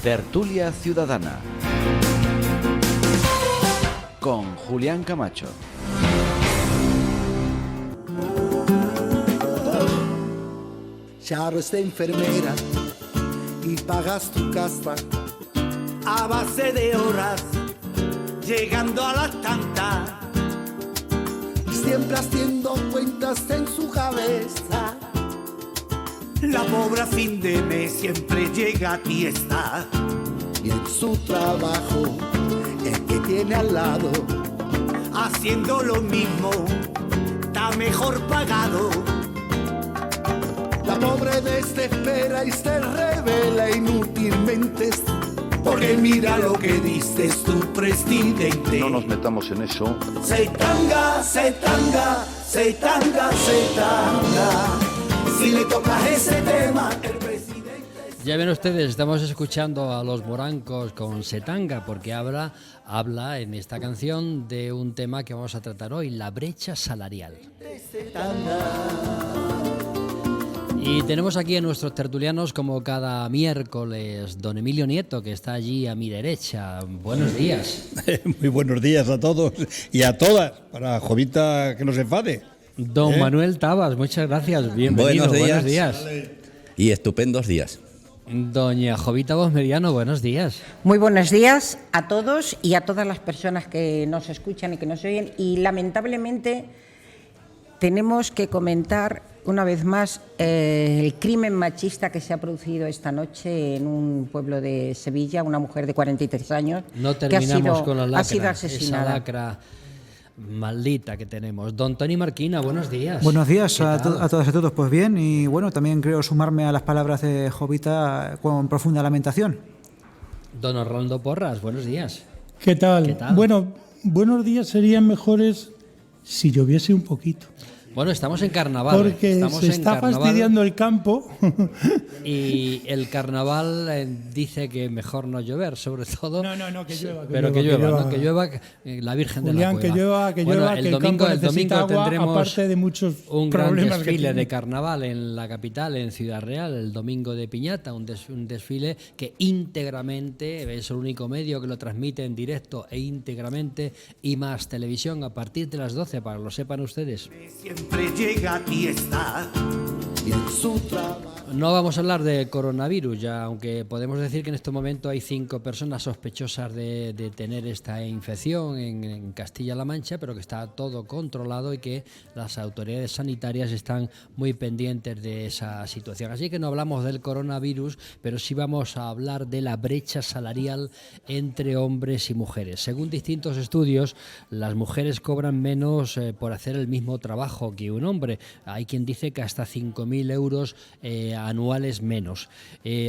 Tertulia Ciudadana con Julián Camacho. Ya eres de enfermera y pagas tu casa a base de horas, llegando a las tantas, siempre haciendo cuentas en su cabeza. La pobre a fin de mes siempre llega a ti está, y en su trabajo el que tiene al lado, haciendo lo mismo, está mejor pagado. La pobre desespera y se revela inútilmente, porque mira lo que dice tu presidente. No nos metamos en eso. Se tanga, se tanga, se tanga, se tanga. Si le tocas ese tema, el presidente... Ya ven ustedes, estamos escuchando a Los Morancos con Setanga, porque habla en esta canción de un tema que vamos a tratar hoy, la brecha salarial. Y tenemos aquí a nuestros tertulianos, como cada miércoles, don Emilio Nieto, que está allí a mi derecha. Buenos días. Muy buenos días a todos y a todas, para Jovita que no se enfade. Don Manuel Tabas, muchas gracias, bienvenido. Buenos días. Y estupendos días. Doña Jovita Voz Mediano, buenos días. Muy buenos días a todos y a todas las personas que nos escuchan y que nos oyen. Y lamentablemente tenemos que comentar una vez más el crimen machista que se ha producido esta noche en un pueblo de Sevilla, una mujer de 43 años no terminamos con la lacra, ha sido asesinada. Esa lacra maldita que tenemos. Don Toni Marquina, buenos días. Buenos días a todas y a todos. Pues bien, y bueno, también creo sumarme a las palabras de Jovita con profunda lamentación. Don Orlando Porras, buenos días. ¿Qué tal? Bueno, buenos días serían mejores si lloviese un poquito. Bueno, estamos en carnaval. Porque se está fastidiando el campo. Y el carnaval dice que mejor no llover, sobre todo. No, que llueva. Pero que llueva, la Virgen Julián, de la Cueva. Que llueva, el que domingo agua, tendremos aparte de muchos un gran problemas desfile de carnaval en la capital, en Ciudad Real, el domingo de Piñata, un desfile que íntegramente, es el único medio que lo transmite en directo e íntegramente, y más televisión a partir de las 12, para que lo sepan ustedes. Siempre llega a ti está, y en su trabajo... No vamos a hablar de coronavirus, ya, aunque podemos decir que en este momento hay 5 personas sospechosas de tener esta infección en Castilla-La Mancha, pero que está todo controlado y que las autoridades sanitarias están muy pendientes de esa situación. Así que no hablamos del coronavirus, pero sí vamos a hablar de la brecha salarial entre hombres y mujeres. Según distintos estudios, las mujeres cobran menos por hacer el mismo trabajo que un hombre. Hay quien dice que hasta 5.000 euros anuales menos.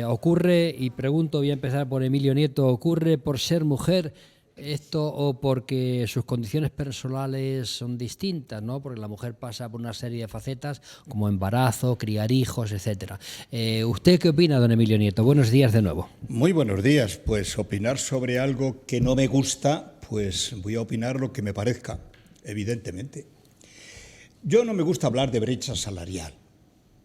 ¿Ocurre, y pregunto, voy a empezar por Emilio Nieto, ocurre por ser mujer esto o porque sus condiciones personales son distintas, ¿no? Porque la mujer pasa por una serie de facetas como embarazo, criar hijos, etcétera. ¿Usted qué opina, don Emilio Nieto? Buenos días de nuevo. Muy buenos días. Pues opinar sobre algo que no me gusta, pues voy a opinar lo que me parezca, evidentemente. Yo no me gusta hablar de brecha salarial,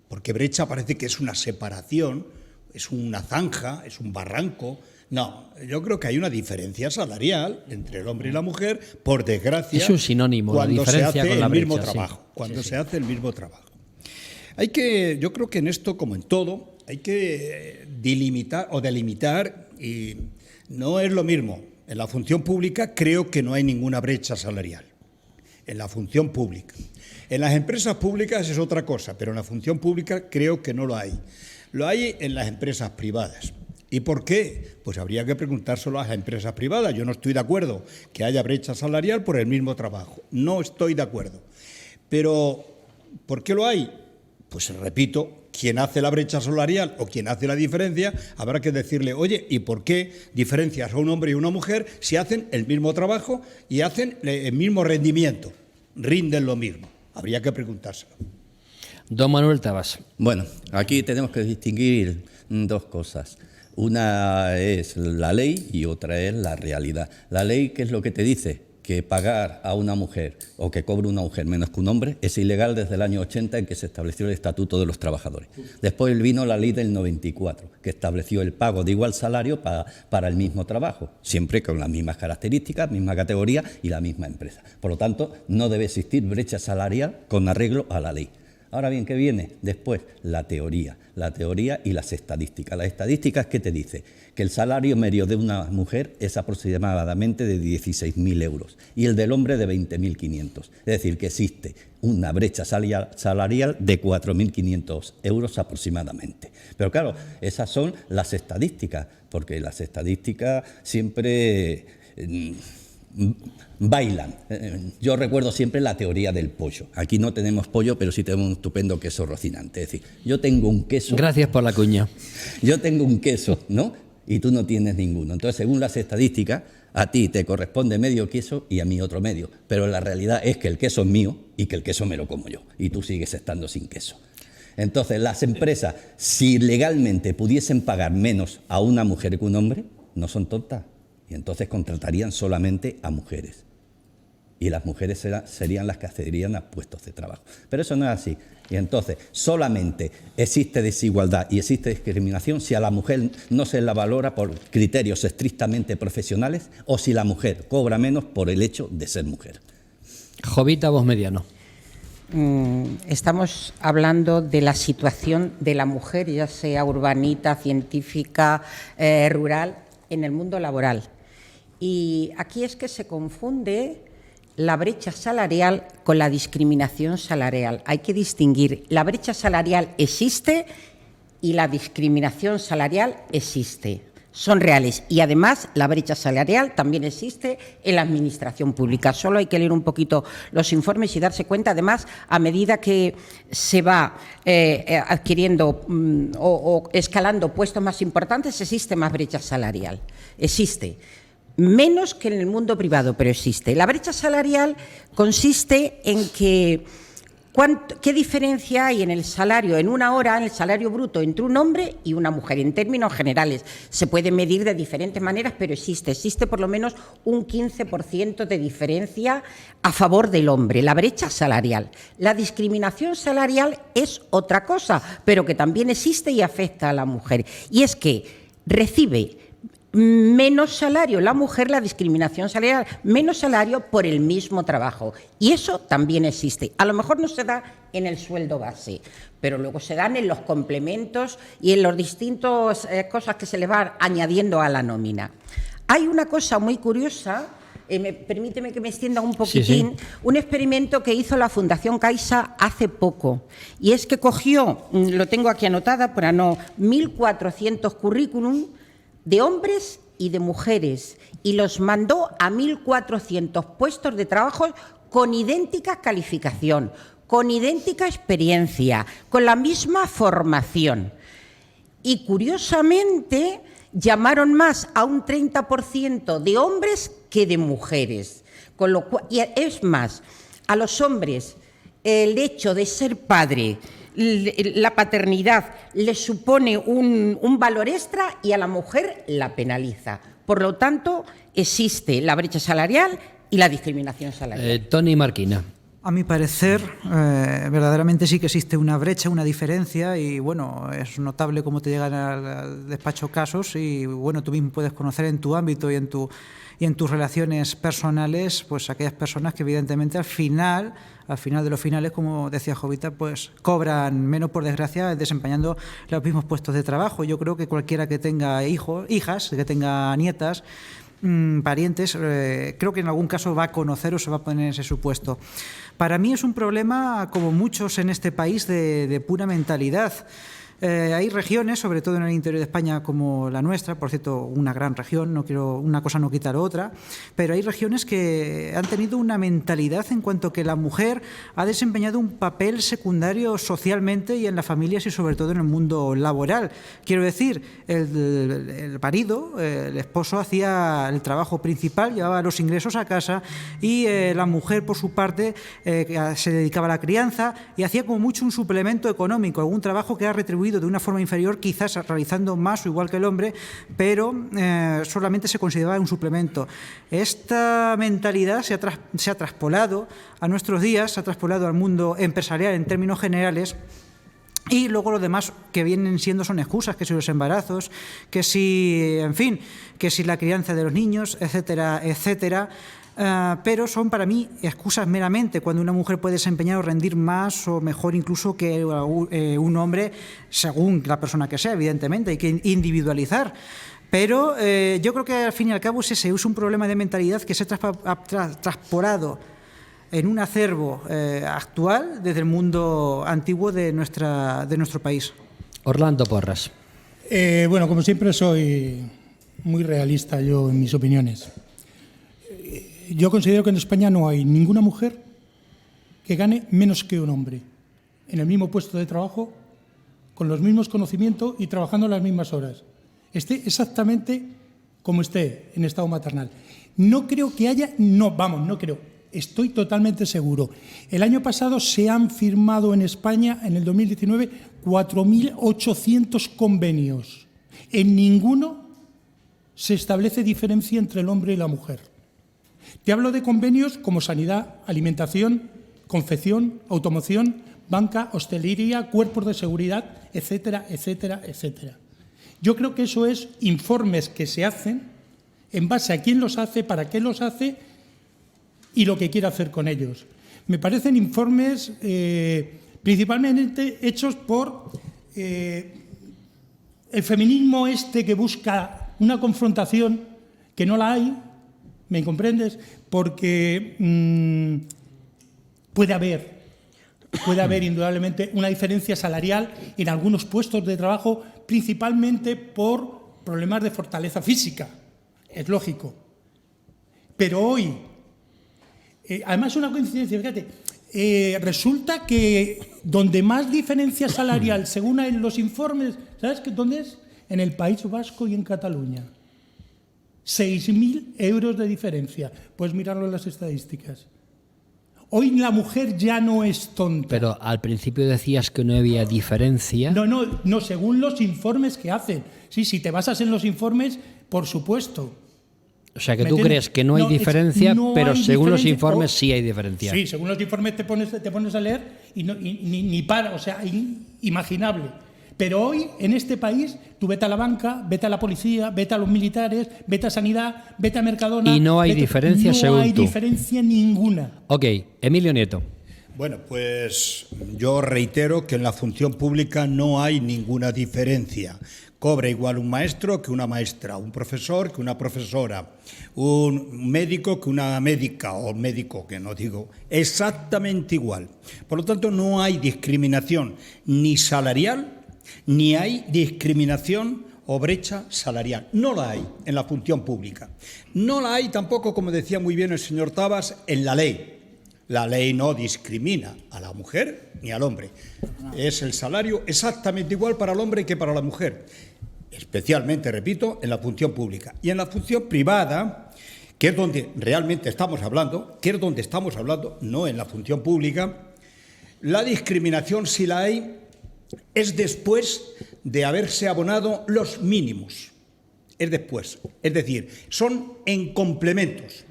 porque brecha parece que es una separación, es una zanja, es un barranco. No, yo creo que hay una diferencia salarial entre el hombre y la mujer, por desgracia. Es un sinónimo, cuando la diferencia se hace con la el brecha, mismo trabajo. Sí. Cuando se hace el mismo trabajo. Yo creo que en esto, como en todo, hay que delimitar, y no es lo mismo. En la función pública creo que no hay ninguna brecha salarial. En la función pública. En las empresas públicas es otra cosa, pero en la función pública creo que no lo hay. Lo hay en las empresas privadas. ¿Y por qué? Pues habría que preguntárselo a las empresas privadas. Yo no estoy de acuerdo que haya brecha salarial por el mismo trabajo. No estoy de acuerdo. Pero, ¿por qué lo hay? Pues repito, quien hace la brecha salarial o quien hace la diferencia, habrá que decirle, oye, ¿y por qué diferencias a un hombre y una mujer si hacen el mismo trabajo y hacen el mismo rendimiento? Rinden lo mismo. Habría que preguntárselo. Don Manuel Tabas. Bueno, aquí tenemos que distinguir dos cosas. Una es la ley y otra es la realidad. La ley, ¿qué es lo que te dice? que pagar a una mujer o que cobre una mujer menos que un hombre es ilegal desde el año 80 en que se estableció el Estatuto de los Trabajadores. Después vino la ley del 94, que estableció el pago de igual salario para el mismo trabajo, siempre con las mismas características, misma categoría y la misma empresa. Por lo tanto, no debe existir brecha salarial con arreglo a la ley. Ahora bien, ¿qué viene después? La teoría y las estadísticas. Las estadísticas, ¿qué te dice? Que el salario medio de una mujer es aproximadamente de 16.000 euros y el del hombre de 20.500. Es decir, que existe una brecha salarial de 4.500 euros aproximadamente. Pero claro, esas son las estadísticas, porque las estadísticas siempre bailan. Yo recuerdo siempre la teoría del pollo. Aquí no tenemos pollo, pero sí tenemos un estupendo queso Rocinante. Es decir, yo tengo un queso... Gracias por la cuña. Yo tengo un queso, ¿no? Y tú no tienes ninguno. Entonces, según las estadísticas, a ti te corresponde medio queso y a mí otro medio. Pero la realidad es que el queso es mío y que el queso me lo como yo. Y tú sigues estando sin queso. Entonces, las empresas, si legalmente pudiesen pagar menos a una mujer que un hombre, no son tontas. Y entonces contratarían solamente a mujeres. Y las mujeres serían las que accederían a puestos de trabajo. Pero eso no es así. Y entonces solamente existe desigualdad y existe discriminación si a la mujer no se la valora por criterios estrictamente profesionales o si la mujer cobra menos por el hecho de ser mujer. Jovita, voz mediano. Estamos hablando de la situación de la mujer, ya sea urbanita, científica, rural, en el mundo laboral. Y aquí es que se confunde la brecha salarial con la discriminación salarial. Hay que distinguir, la brecha salarial existe y la discriminación salarial existe. Son reales y además la brecha salarial también existe en la administración pública. Solo hay que leer un poquito los informes y darse cuenta, además, a medida que se va adquiriendo o escalando puestos más importantes, existe más brecha salarial. Existe. Menos que en el mundo privado, pero existe. La brecha salarial consiste en que ¿qué diferencia hay en el salario, en una hora, en el salario bruto, entre un hombre y una mujer? En términos generales, se puede medir de diferentes maneras, pero existe por lo menos un 15% de diferencia a favor del hombre, la brecha salarial. La discriminación salarial es otra cosa, pero que también existe y afecta a la mujer. Y es que recibe menos salario la mujer, la discriminación salarial, menos salario por el mismo trabajo. Y eso también existe. A lo mejor no se da en el sueldo base, pero luego se dan en los complementos y en las distintas cosas que se le van añadiendo a la nómina. Hay una cosa muy curiosa, permíteme que me extienda un poquitín, sí. Un experimento que hizo la Fundación Caixa hace poco, y es que cogió, lo tengo aquí anotada, para no, 1.400 currículum de hombres y de mujeres, y los mandó a 1.400 puestos de trabajo con idéntica calificación, con idéntica experiencia, con la misma formación. Y curiosamente llamaron más a un 30% de hombres que de mujeres. Con lo cual, y es más, a los hombres el hecho de ser padre, la paternidad le supone un valor extra y a la mujer la penaliza. Por lo tanto, existe la brecha salarial y la discriminación salarial. Tony Marquina. A mi parecer, verdaderamente sí que existe una brecha, una diferencia, y bueno, es notable cómo te llegan al despacho casos, y bueno, tú mismo puedes conocer en tu ámbito y en tus relaciones personales, pues aquellas personas que evidentemente al final de los finales, como decía Jovita, pues cobran menos, por desgracia, desempeñando los mismos puestos de trabajo. Yo creo que cualquiera que tenga hijos, hijas, que tenga nietas, parientes, creo que en algún caso va a conocer o se va a poner en ese supuesto. Para mí es un problema, como muchos en este país, de pura mentalidad. Hay regiones, sobre todo en el interior de España como la nuestra, por cierto, una gran región, no quiero una cosa no quitar otra, pero hay regiones que han tenido una mentalidad en cuanto que la mujer ha desempeñado un papel secundario socialmente y en las familias y sobre todo en el mundo laboral. Quiero decir, el marido, el esposo, hacía el trabajo principal, llevaba los ingresos a casa, y la mujer, por su parte, se dedicaba a la crianza y hacía como mucho un suplemento económico, algún trabajo que era retribuido distribuido de una forma inferior, quizás realizando más o igual que el hombre, pero solamente se consideraba un suplemento. Esta mentalidad se ha traspolado a nuestros días, se ha traspolado al mundo empresarial en términos generales. Y luego lo demás que vienen siendo son excusas, que si los embarazos, que si, en fin, que si la crianza de los niños, etcétera, etcétera. Pero son para mí excusas meramente cuando una mujer puede desempeñar o rendir más o mejor incluso que un hombre, según la persona que sea, evidentemente, hay que individualizar. Pero yo creo que al fin y al cabo ese es un problema de mentalidad que se ha traspolado en un acervo actual desde el mundo antiguo de nuestro país. Orlando Porras. Bueno, como siempre soy muy realista yo en mis opiniones. Yo considero que en España no hay ninguna mujer que gane menos que un hombre en el mismo puesto de trabajo, con los mismos conocimientos y trabajando las mismas horas. Esté exactamente como esté en estado maternal. No creo que haya, no creo, estoy totalmente seguro. El año pasado se han firmado en España, en el 2019, 4.800 convenios. En ninguno se establece diferencia entre el hombre y la mujer. Te hablo de convenios como sanidad, alimentación, confección, automoción, banca, hostelería, cuerpos de seguridad, etcétera, etcétera, etcétera. Yo creo que eso es informes que se hacen en base a quién los hace, para qué los hace y lo que quiere hacer con ellos. Me parecen informes principalmente hechos por el feminismo que busca una confrontación que no la hay. ¿Me comprendes? Porque puede haber indudablemente una diferencia salarial en algunos puestos de trabajo, principalmente por problemas de fortaleza física. Es lógico. Pero hoy, además una coincidencia, fíjate, resulta que donde más diferencia salarial, según los informes, ¿sabes dónde es? En el País Vasco y en Cataluña. 6.000 euros de diferencia. Puedes mirarlo en las estadísticas. Hoy la mujer ya no es tonta. Pero al principio decías que no había diferencia. No, según los informes que hacen. Sí, si te basas en los informes, por supuesto. O sea, que tú crees que no hay diferencia, pero según los informes sí hay diferencia. Sí, según los informes te pones a leer y ni para, o sea, imaginable. Pero hoy, en este país, tú vete a la banca, vete a la policía, vete a los militares, vete a Sanidad, vete a Mercadona... Y no hay diferencia, según tú. No hay diferencia ninguna. Ok, Emilio Nieto. Bueno, pues yo reitero que en la función pública no hay ninguna diferencia. Cobra igual un maestro que una maestra, un profesor que una profesora, un médico que una médica, o médico que no digo, exactamente igual. Por lo tanto, no hay discriminación ni salarial, ni hay discriminación o brecha salarial. No la hay en la función pública. No la hay tampoco, como decía muy bien el señor Tabas, en la ley. La ley no discrimina a la mujer ni al hombre. Es el salario exactamente igual para el hombre que para la mujer. Especialmente, repito, en la función pública. Y en la función privada, que es donde realmente estamos hablando, no en la función pública, la discriminación, si la hay, es después de haberse abonado los mínimos. Es después. Es decir, son en complementos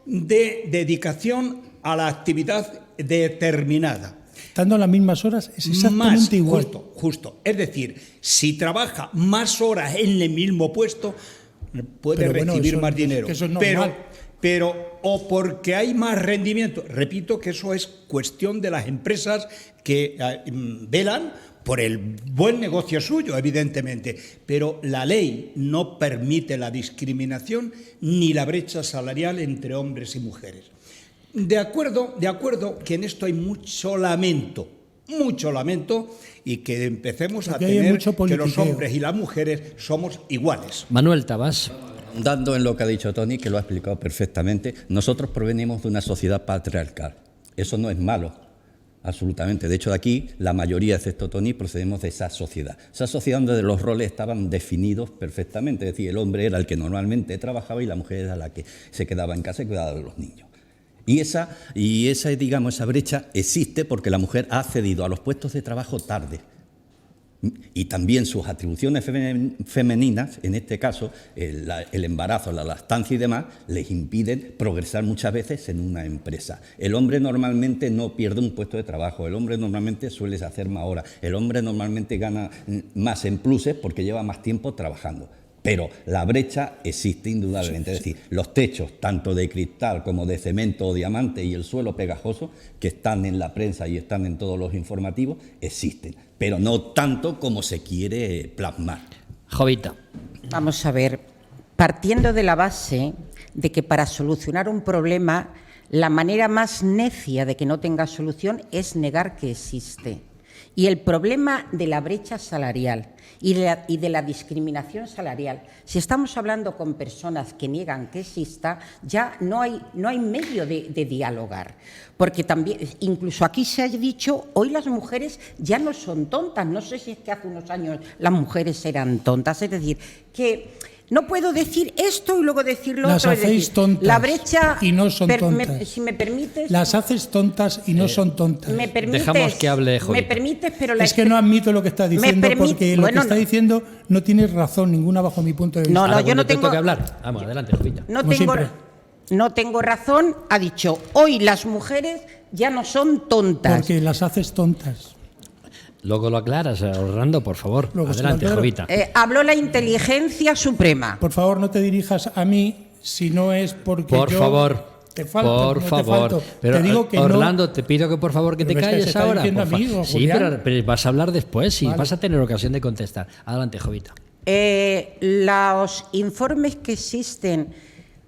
de dedicación a la actividad determinada. Estando a las mismas horas es exactamente igual. Justo. Es decir, si trabaja más horas en el mismo puesto, puede recibir más dinero. Eso es normal. Pero o porque hay más rendimiento. Repito que eso es cuestión de las empresas que velan por el buen negocio suyo, evidentemente. Pero la ley no permite la discriminación ni la brecha salarial entre hombres y mujeres. De acuerdo que en esto hay mucho lamento y que empecemos a tener que los hombres y las mujeres somos iguales. Manuel Tabas. Dando en lo que ha dicho Tony, que lo ha explicado perfectamente, nosotros provenimos de una sociedad patriarcal. Eso no es malo, absolutamente. De hecho, de aquí, la mayoría, excepto Tony, procedemos de esa sociedad. Esa sociedad donde los roles estaban definidos perfectamente. Es decir, el hombre era el que normalmente trabajaba y la mujer era la que se quedaba en casa y cuidaba de los niños. Y esa, digamos, esa brecha existe porque la mujer ha accedido a los puestos de trabajo tarde. Y también sus atribuciones femeninas, en este caso el embarazo, la lactancia y demás, les impiden progresar muchas veces en una empresa. El hombre normalmente no pierde un puesto de trabajo, el hombre normalmente suele hacer más horas, el hombre normalmente gana más en pluses porque lleva más tiempo trabajando. Pero la brecha existe indudablemente, es decir, los techos, tanto de cristal como de cemento o diamante y el suelo pegajoso, que están en la prensa y están en todos los informativos, existen, pero no tanto como se quiere plasmar. Jovita. Vamos a ver, partiendo de la base de que para solucionar un problema, la manera más necia de que no tenga solución es negar que existe. Y el problema de la brecha salarial y de la discriminación salarial, si estamos hablando con personas que niegan que exista, ya no hay medio de dialogar. Porque también, incluso aquí se ha dicho, hoy las mujeres ya no son tontas. No sé si es que hace unos años las mujeres eran tontas. Es decir, que no puedo decir esto y luego decirlo las otro. Hacéis tontas la brecha, y no son tontas. Si me permites... Las haces tontas y no son tontas. ¿Me permites? Dejamos que hable Jovita. Me permites, pero es que no admito lo que está diciendo, porque lo que está diciendo no tiene razón ninguna bajo mi punto de vista. Ahora, yo no tengo que hablar. Vamos, adelante, Jovita. No tengo razón, ha dicho, hoy las mujeres ya no son tontas. Porque las haces tontas. Luego lo aclaras, Orlando, por favor. Luego adelante, Jovita. Habló la inteligencia suprema. Por favor, no te dirijas a mí si no es porque por favor. Te falto, por favor. Pero te digo que Orlando, no, te pido que por favor que te calles que ahora. A mí, sí, pero vas a hablar después y vale. vas a tener ocasión de contestar. Adelante, Jovita. Los informes que existen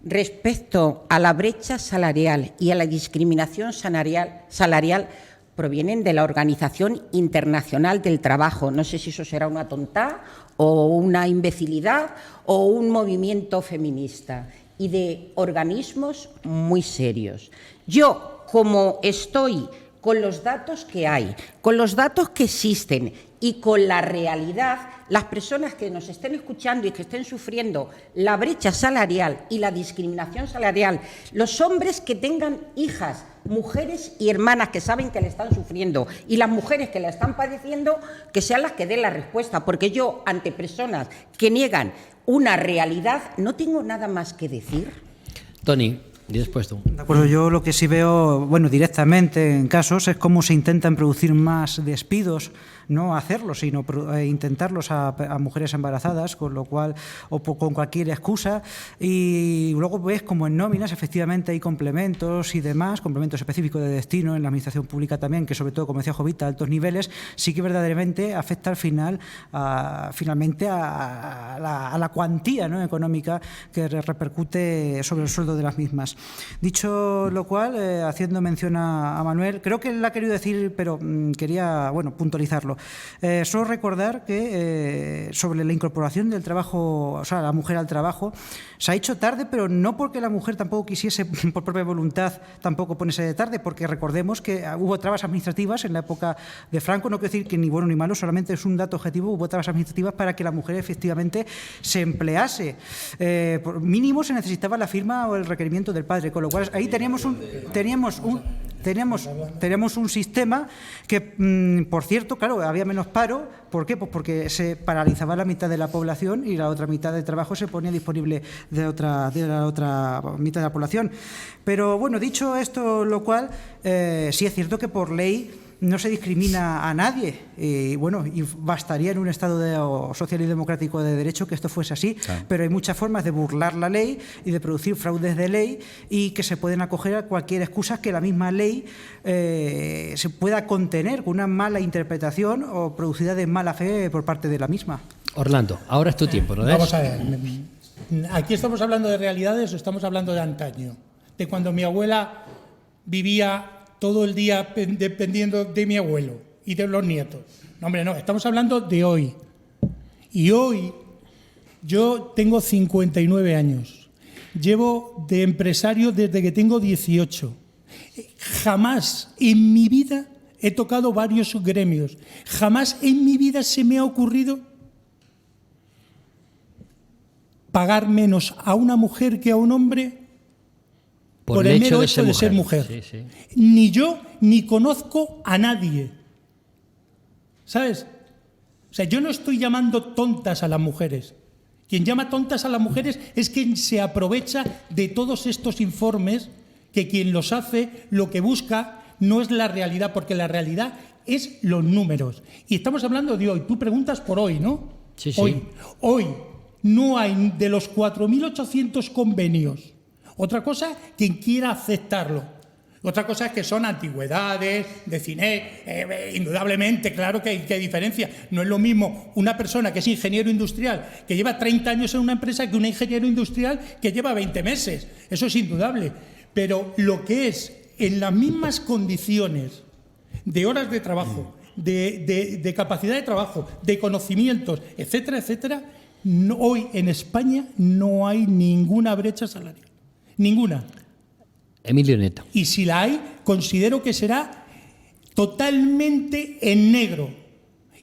respecto a la brecha salarial y a la discriminación salarial provienen de la Organización Internacional del Trabajo. No sé si eso será una tonta o una imbecilidad o un movimiento feminista, y de organismos muy serios. Yo, como estoy con los datos que hay, con los datos que existen y con la realidad, las personas que nos estén escuchando y que estén sufriendo la brecha salarial y la discriminación salarial, los hombres que tengan hijas, mujeres y hermanas que saben que la están sufriendo, y las mujeres que la están padeciendo, que sean las que den la respuesta, porque yo, ante personas que niegan una realidad, no tengo nada más que decir. Tony, y después tú. De acuerdo, yo lo que sí veo, bueno, directamente en casos, es cómo se intentan producir más despidos, no hacerlos, sino intentarlos a mujeres embarazadas, con lo cual, con cualquier excusa, y luego ves como en nóminas efectivamente hay complementos y demás, complementos específicos de destino en la administración pública también, que sobre todo, como decía Jovita, a altos niveles, sí que verdaderamente afecta al final, finalmente a la cuantía, ¿no?, económica que repercute sobre el sueldo de las mismas. Dicho lo cual, haciendo mención a Manuel, creo que él ha querido decir, pero quería, bueno, puntualizarlo. Solo recordar que sobre la incorporación del trabajo, o sea, la mujer al trabajo, se ha hecho tarde, pero no porque la mujer tampoco quisiese, por propia voluntad, tampoco ponerse de tarde, porque recordemos que hubo trabas administrativas en la época de Franco, no quiero decir que ni bueno ni malo, solamente es un dato objetivo, hubo trabas administrativas para que la mujer efectivamente se emplease. Por mínimo se necesitaba la firma o el requerimiento del padre, con lo cual ahí teníamos un sistema que, por cierto, claro, había menos paro. ¿Por qué? Pues porque se paralizaba la mitad de la población y la otra mitad del trabajo se ponía disponible de la otra mitad de la población. Pero bueno, dicho esto, lo cual, sí es cierto que por ley no se discrimina a nadie, y bueno, y bastaría en un Estado social y democrático de derecho que esto fuese así, claro. Pero hay muchas formas de burlar la ley y de producir fraudes de ley, y que se pueden acoger a cualquier excusa que la misma ley se pueda contener con una mala interpretación o producida de mala fe por parte de la misma. Orlando, ahora es tu tiempo, ¿no? Vamos a ver, aquí estamos hablando de realidades o estamos hablando de antaño, de cuando mi abuela vivía todo el día dependiendo de mi abuelo y de los nietos. No, hombre, no, estamos hablando de hoy. Y hoy yo tengo 59 años. Llevo de empresario desde que tengo 18. Jamás en mi vida he tocado varios gremios. Jamás en mi vida se me ha ocurrido pagar menos a una mujer que a un hombre por el mero hecho de ser mujer. Sí, sí. Ni yo ni conozco a nadie. ¿Sabes? O sea, yo no estoy llamando tontas a las mujeres. Quien llama tontas a las mujeres es quien se aprovecha de todos estos informes, que quien los hace lo que busca no es la realidad, porque la realidad es los números. Y estamos hablando de hoy. Tú preguntas por hoy, ¿no? Sí, sí. Hoy no hay de los 4.800 convenios. Otra cosa, quien quiera aceptarlo. Otra cosa es que son antigüedades, de cine, indudablemente, claro que hay diferencia. No es lo mismo una persona que es ingeniero industrial, que lleva 30 años en una empresa, que un ingeniero industrial que lleva 20 meses. Eso es indudable. Pero lo que es en las mismas condiciones de horas de trabajo, de capacidad de trabajo, de conocimientos, etcétera, etcétera, hoy en España no hay ninguna brecha salarial. Ninguna. Emilio Neto. Y si la hay, considero que será totalmente en negro.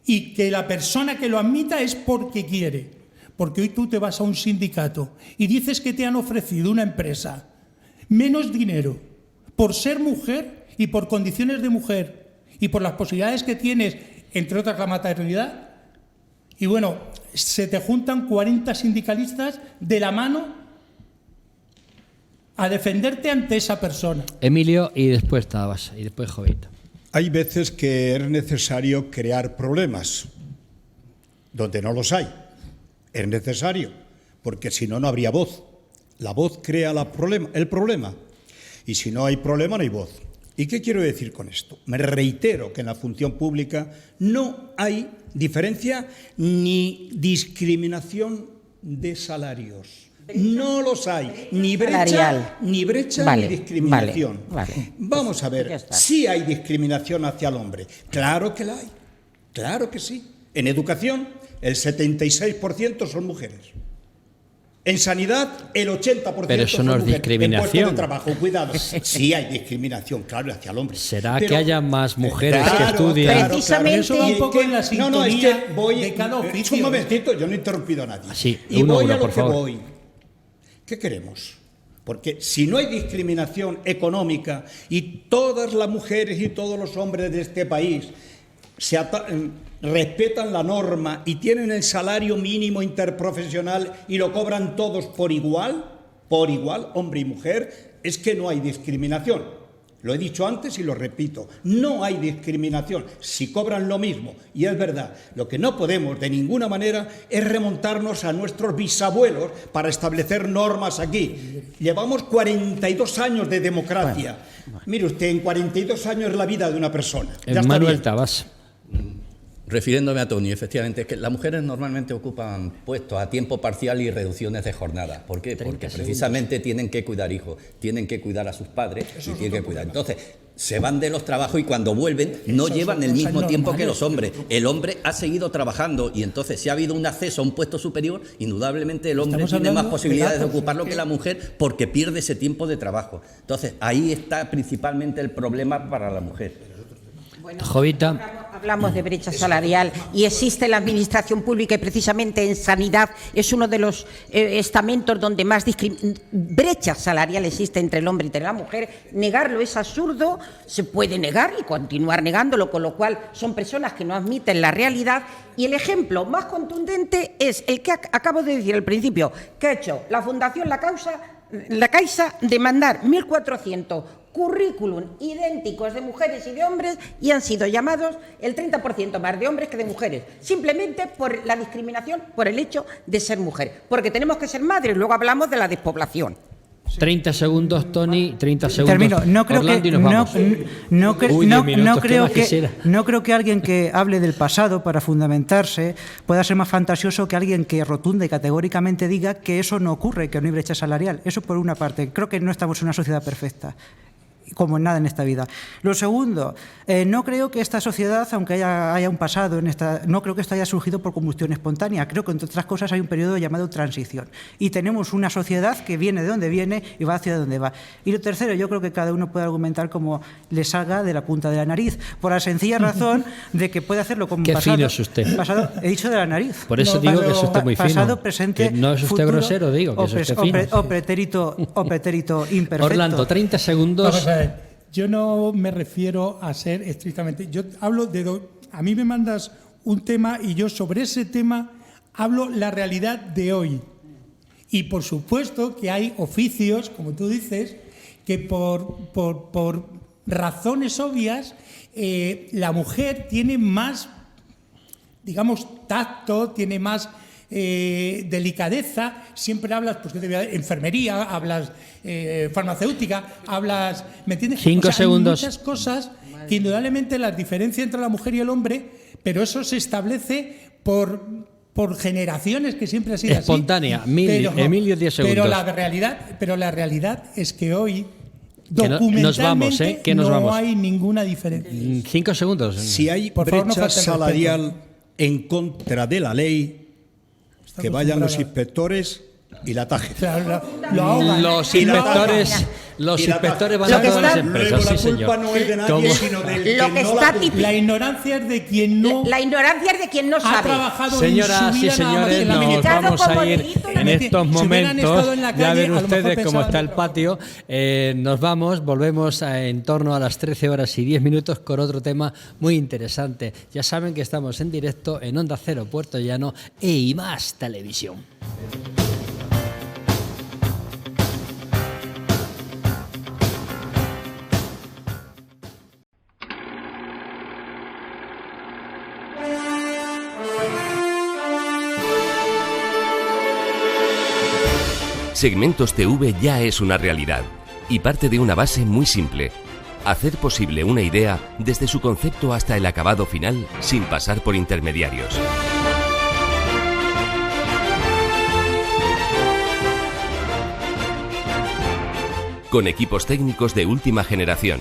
Y que la persona que lo admita es porque quiere. Porque hoy tú te vas a un sindicato y dices que te han ofrecido una empresa menos dinero por ser mujer y por condiciones de mujer y por las posibilidades que tienes, entre otras la maternidad. Y bueno, se te juntan 40 sindicalistas de la mano a defenderte ante esa persona. Emilio y después Tabas y después Jovita. Hay veces que es necesario crear problemas donde no los hay. Es necesario, porque si no, no habría voz. La voz crea el problema. Y si no hay problema, no hay voz. ¿Y qué quiero decir con esto? Me reitero que en la función pública no hay diferencia ni discriminación de salarios. No los hay, ni brecha, ni discriminación. Vale. Vamos a ver, sí hay discriminación hacia el hombre. Claro que la hay, claro que sí. En educación, el 76% son mujeres. En sanidad, el 80% pero eso no son es mujeres. discriminación. En puestos de trabajo, cuidado. Sí hay discriminación, claro, hacia el hombre. ¿Será pero, que haya más mujeres claro, que estudian? Precisamente. Eso va un poco en la sintonía voy, de cada oficio. Un momentito, yo no he interrumpido a nadie. Sí, y un voy euro, a lo por que favor. voy. ¿Qué queremos? Porque si no hay discriminación económica y todas las mujeres y todos los hombres de este país respetan la norma y tienen el salario mínimo interprofesional y lo cobran todos por igual, hombre y mujer, es que no hay discriminación. Lo he dicho antes y lo repito, no hay discriminación si cobran lo mismo. Y es verdad, lo que no podemos de ninguna manera es remontarnos a nuestros bisabuelos para establecer normas aquí. Llevamos 42 años de democracia. Bueno. Mire usted, en 42 años es la vida de una persona. Manuel Tabas. Refiriéndome a Tony, efectivamente, es que las mujeres normalmente ocupan puestos a tiempo parcial y reducciones de jornada. ¿Por qué? Porque precisamente tienen que cuidar hijos, tienen que cuidar a sus padres y tienen que cuidar. Entonces, se van de los trabajos y cuando vuelven no llevan el mismo tiempo que los hombres. El hombre ha seguido trabajando y entonces si ha habido un acceso a un puesto superior, indudablemente el hombre tiene más posibilidades de ocuparlo que la mujer porque pierde ese tiempo de trabajo. Entonces, ahí está principalmente el problema para la mujer. Bueno, Jovita. Hablamos de brecha salarial y existe la administración pública y precisamente en sanidad es uno de los estamentos donde más brecha salarial existe entre el hombre y entre la mujer. Negarlo es absurdo, se puede negar y continuar negándolo, con lo cual son personas que no admiten la realidad. Y el ejemplo más contundente es el que acabo de decir al principio, que ha hecho la Fundación La Caixa de mandar 1.400 currículum idénticos de mujeres y de hombres y han sido llamados el 30% más de hombres que de mujeres, simplemente por la discriminación por el hecho de ser mujer, porque tenemos que ser madres, luego hablamos de la despoblación. 30 segundos, Tony, 30 segundos. Termino. No creo Orlando, no creo que alguien que hable del pasado para fundamentarse pueda ser más fantasioso que alguien que rotunda y categóricamente diga que eso no ocurre, que no hay brecha salarial. Eso por una parte. Creo que no estamos en una sociedad perfecta. como en nada en esta vida. Lo segundo, no creo que esta sociedad, aunque haya un pasado no creo que esto haya surgido por combustión espontánea. Creo que, entre otras cosas, hay un periodo llamado transición. Y tenemos una sociedad que viene de donde viene y va hacia donde va. Y lo tercero, yo creo que cada uno puede argumentar como le salga de la punta de la nariz, por la sencilla razón de que puede hacerlo como Qué pasado. fino es usted. Pasado, he dicho de la nariz. Por eso digo que es usted muy fino. Pasado, presente, que no es usted futuro, grosero, digo, que es usted fino. O pretérito imperfecto. Orlando, 30 segundos. Vamos a ver, yo no me refiero a ser estrictamente... Yo hablo a mí me mandas un tema y yo sobre ese tema hablo la realidad de hoy. Y por supuesto que hay oficios, como tú dices, que por razones obvias la mujer tiene más, digamos, tacto, tiene más delicadeza. Siempre hablas, pues, enfermería, hablas farmacéutica, hablas, ¿me entiendes? 5 segundos. Hay muchas cosas que indudablemente las diferencia entre la mujer y el hombre, pero eso se establece por generaciones, que siempre ha sido espontánea. así. Emilio, 10 segundos. Pero la realidad es que hoy que nos vamos, que nos vamos. No hay ninguna diferencia. 5 segundos. Si hay brecha salarial en contra de la ley, que vayan los inspectores y la tajen. Los inspectores van a todas las empresas, sí, señor. No es de nadie, sino del que no la ignorancia es de quien no. La ignorancia es de quien no sabe. Señoras y señores, nos vamos a ir en estos momentos. Ya ven ustedes cómo está el patio. Nos vamos, volvemos en torno a las 13 horas y 10 minutos con otro tema muy interesante. Ya saben que estamos en directo en Onda Cero, Puerto Llano y más televisión. Segmentos TV ya es una realidad y parte de una base muy simple: hacer posible una idea desde su concepto hasta el acabado final sin pasar por intermediarios. Con equipos técnicos de última generación.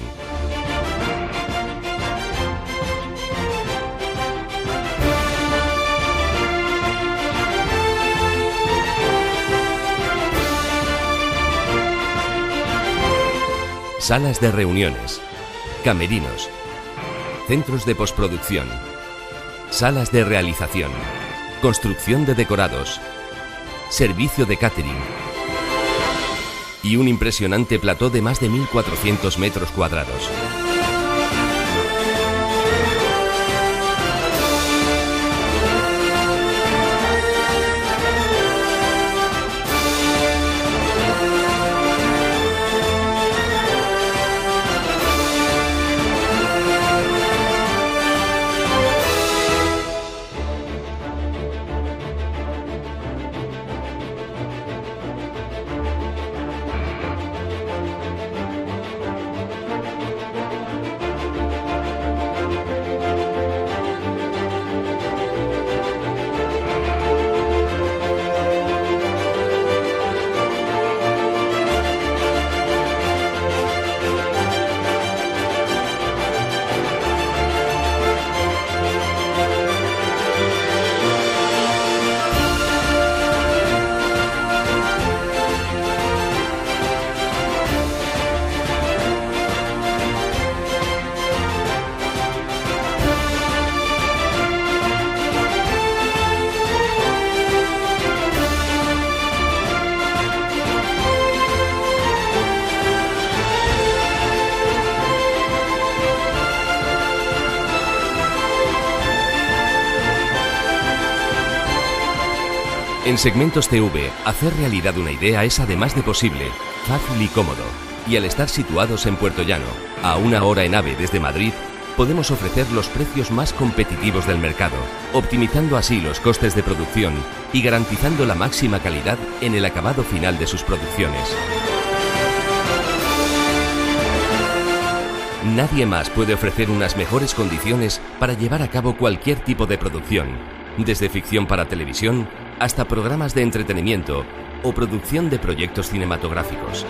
Salas de reuniones, camerinos, centros de postproducción, salas de realización, construcción de decorados, servicio de catering y un impresionante plató de más de 1.400 metros cuadrados. En Segmentos TV, hacer realidad una idea es, además de posible, fácil y cómodo. Y al estar situados en Puerto Llano, a 1 hora en AVE desde Madrid, podemos ofrecer los precios más competitivos del mercado, optimizando así los costes de producción y garantizando la máxima calidad en el acabado final de sus producciones. Nadie más puede ofrecer unas mejores condiciones para llevar a cabo cualquier tipo de producción, desde ficción para televisión hasta programas de entretenimiento o producción de proyectos cinematográficos.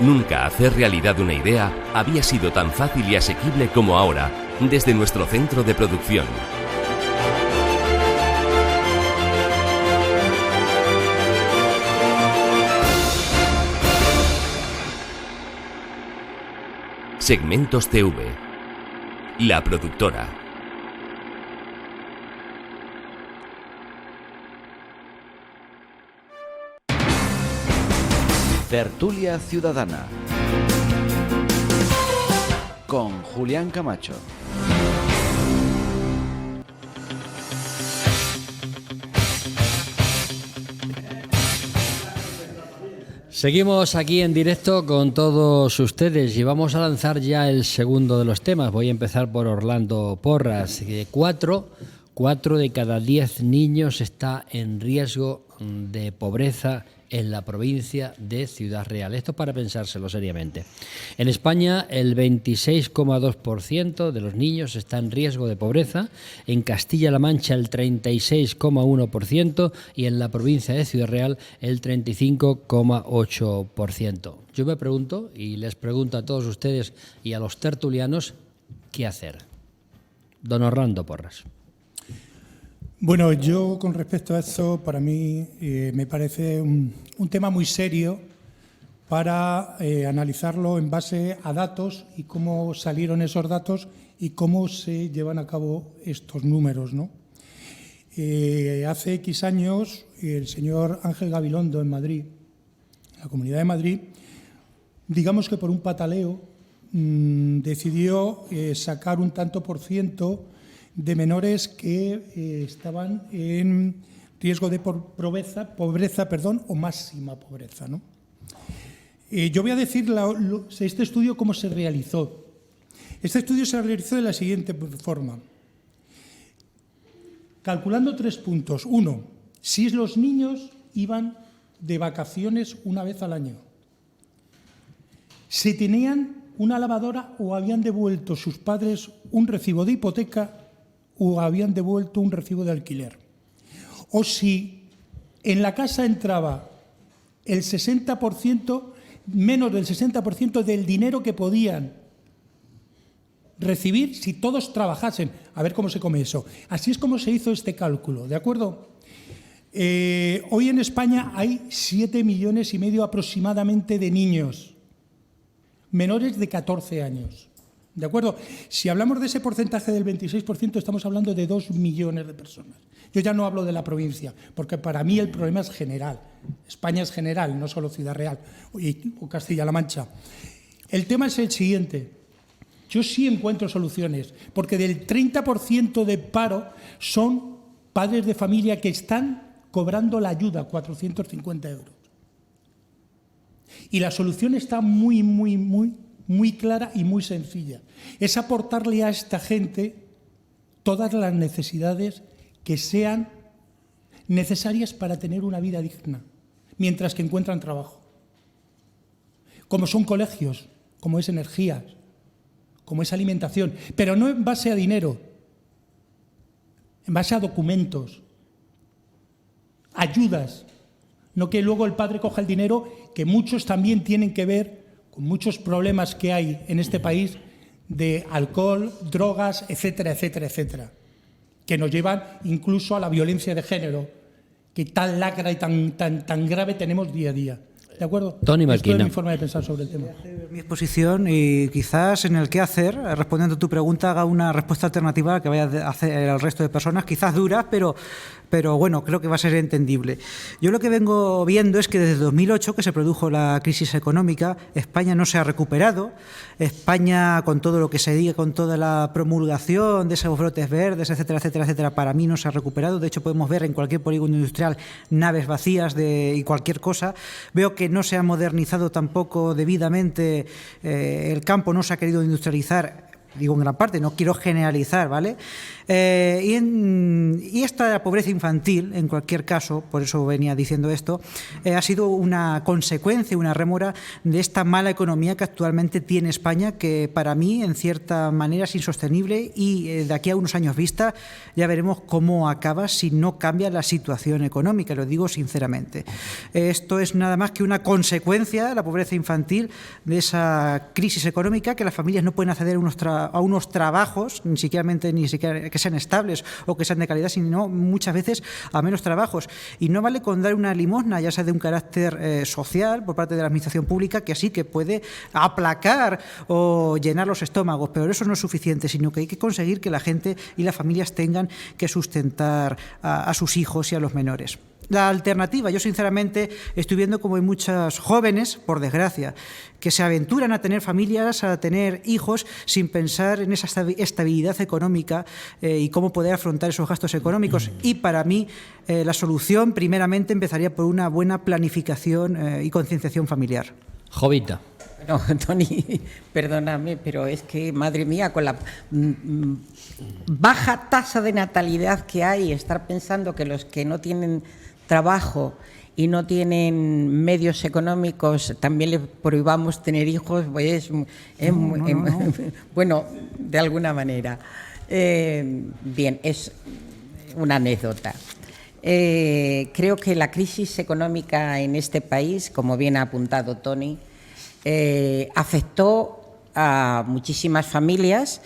Nunca hacer realidad una idea había sido tan fácil y asequible como ahora, desde nuestro centro de producción. Segmentos TV, la productora. Tertulia Ciudadana con Julián Camacho. Seguimos aquí en directo con todos ustedes y vamos a lanzar ya el segundo de los temas. Voy a empezar por Orlando Porras. 4 de cada 10 niños está en riesgo de pobreza en la provincia de Ciudad Real. Esto para pensárselo seriamente. En España, el 26,2% de los niños está en riesgo de pobreza, en Castilla-La Mancha el 36,1% y en la provincia de Ciudad Real el 35,8%. Yo me pregunto, y les pregunto a todos ustedes y a los tertulianos, ¿qué hacer? Don Orlando Porras. Bueno, yo con respecto a esto, para mí me parece un tema muy serio para analizarlo en base a datos y cómo salieron esos datos y cómo se llevan a cabo estos números, ¿no? Hace X años, el señor Ángel Gabilondo en Madrid, en la Comunidad de Madrid, digamos que por un pataleo, decidió sacar un tanto por ciento de menores que estaban en riesgo de pobreza, o máxima pobreza, ¿no? Yo voy a decir este estudio cómo se realizó. Este estudio se realizó de la siguiente forma. Calculando 3 puntos. 1, si los niños iban de vacaciones una vez al año, si tenían una lavadora o habían devuelto sus padres un recibo de hipoteca o habían devuelto un recibo de alquiler. O si en la casa entraba el 60%, menos del 60% del dinero que podían recibir si todos trabajasen. A ver cómo se come eso. Así es como se hizo este cálculo, ¿de acuerdo? Hoy en España hay 7,5 millones aproximadamente de niños menores de 14 años. ¿De acuerdo? Si hablamos de ese porcentaje del 26%, estamos hablando de 2 millones de personas. Yo ya no hablo de la provincia, porque para mí el problema es general. España es general, no solo Ciudad Real o Castilla-La Mancha. El tema es el siguiente. Yo sí encuentro soluciones, porque del 30% de paro son padres de familia que están cobrando la ayuda, 450 euros. Y la solución está muy clara y muy sencilla. Es aportarle a esta gente todas las necesidades que sean necesarias para tener una vida digna, mientras que encuentran trabajo. Como son colegios, como es energías, como es alimentación, pero no en base a dinero, en base a documentos, ayudas, no que luego el padre coja el dinero, que muchos también tienen que ver con muchos problemas que hay en este país de alcohol, drogas, etcétera, etcétera, etcétera, que nos llevan incluso a la violencia de género, que tan lacra y tan grave tenemos día a día. ¿De acuerdo? Tony Marquina. Esto es mi forma de pensar sobre el tema. Mi exposición y quizás en el qué hacer, respondiendo a tu pregunta, haga una respuesta alternativa que vaya a hacer al resto de personas, quizás duras, pero bueno, creo que va a ser entendible. Yo lo que vengo viendo es que desde 2008, que se produjo la crisis económica, España no se ha recuperado. España, con todo lo que se diga, con toda la promulgación de esos brotes verdes, etcétera, etcétera, etcétera, para mí no se ha recuperado. De hecho, podemos ver en cualquier polígono industrial naves vacías y cualquier cosa. Veo que no se ha modernizado tampoco debidamente el campo, no se ha querido industrializar digo en gran parte, no quiero generalizar, ¿vale? Y esta pobreza infantil, en cualquier caso, por eso venía diciendo esto, ha sido una consecuencia, una rémora de esta mala economía que actualmente tiene España, que para mí, en cierta manera, es insostenible y de aquí a unos años vista ya veremos cómo acaba si no cambia la situación económica, lo digo sinceramente. Esto es nada más que una consecuencia, la pobreza infantil, de esa crisis económica, que las familias no pueden acceder a unos trabajos, ni siquiera que sean estables o que sean de calidad, sino muchas veces a menos trabajos. Y no vale con dar una limosna, ya sea de un carácter social por parte de la administración pública, que así que puede aplacar o llenar los estómagos, pero eso no es suficiente, sino que hay que conseguir que la gente y las familias tengan que sustentar a sus hijos y a los menores. La alternativa, yo sinceramente estoy viendo como hay muchas jóvenes, por desgracia, que se aventuran a tener familias, a tener hijos, sin pensar en esa estabilidad económica y cómo poder afrontar esos gastos económicos. Y para mí la solución primeramente empezaría por una buena planificación y concienciación familiar. Jovita. No, Toni, perdóname, pero es que, madre mía, con la baja tasa de natalidad que hay, estar pensando que los que no tienen trabajo y no tienen medios económicos también les prohibamos tener hijos, pues bueno, de alguna manera. Bien, es una anécdota. Creo que la crisis económica en este país, como bien ha apuntado Toni, afectó a muchísimas familias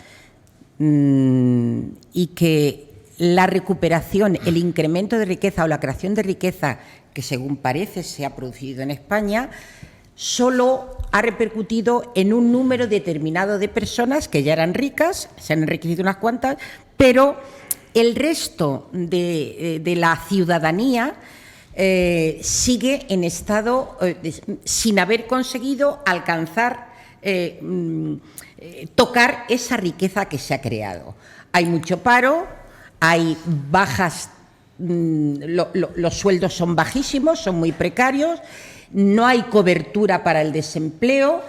y que la recuperación, el incremento de riqueza o la creación de riqueza que según parece se ha producido en España, solo ha repercutido en un número determinado de personas que ya eran ricas, se han enriquecido unas cuantas, pero el resto de la ciudadanía sigue en estado sin haber conseguido alcanzar, tocar esa riqueza que se ha creado. Hay mucho paro, hay bajas, los sueldos son bajísimos, son muy precarios, no hay cobertura para el desempleo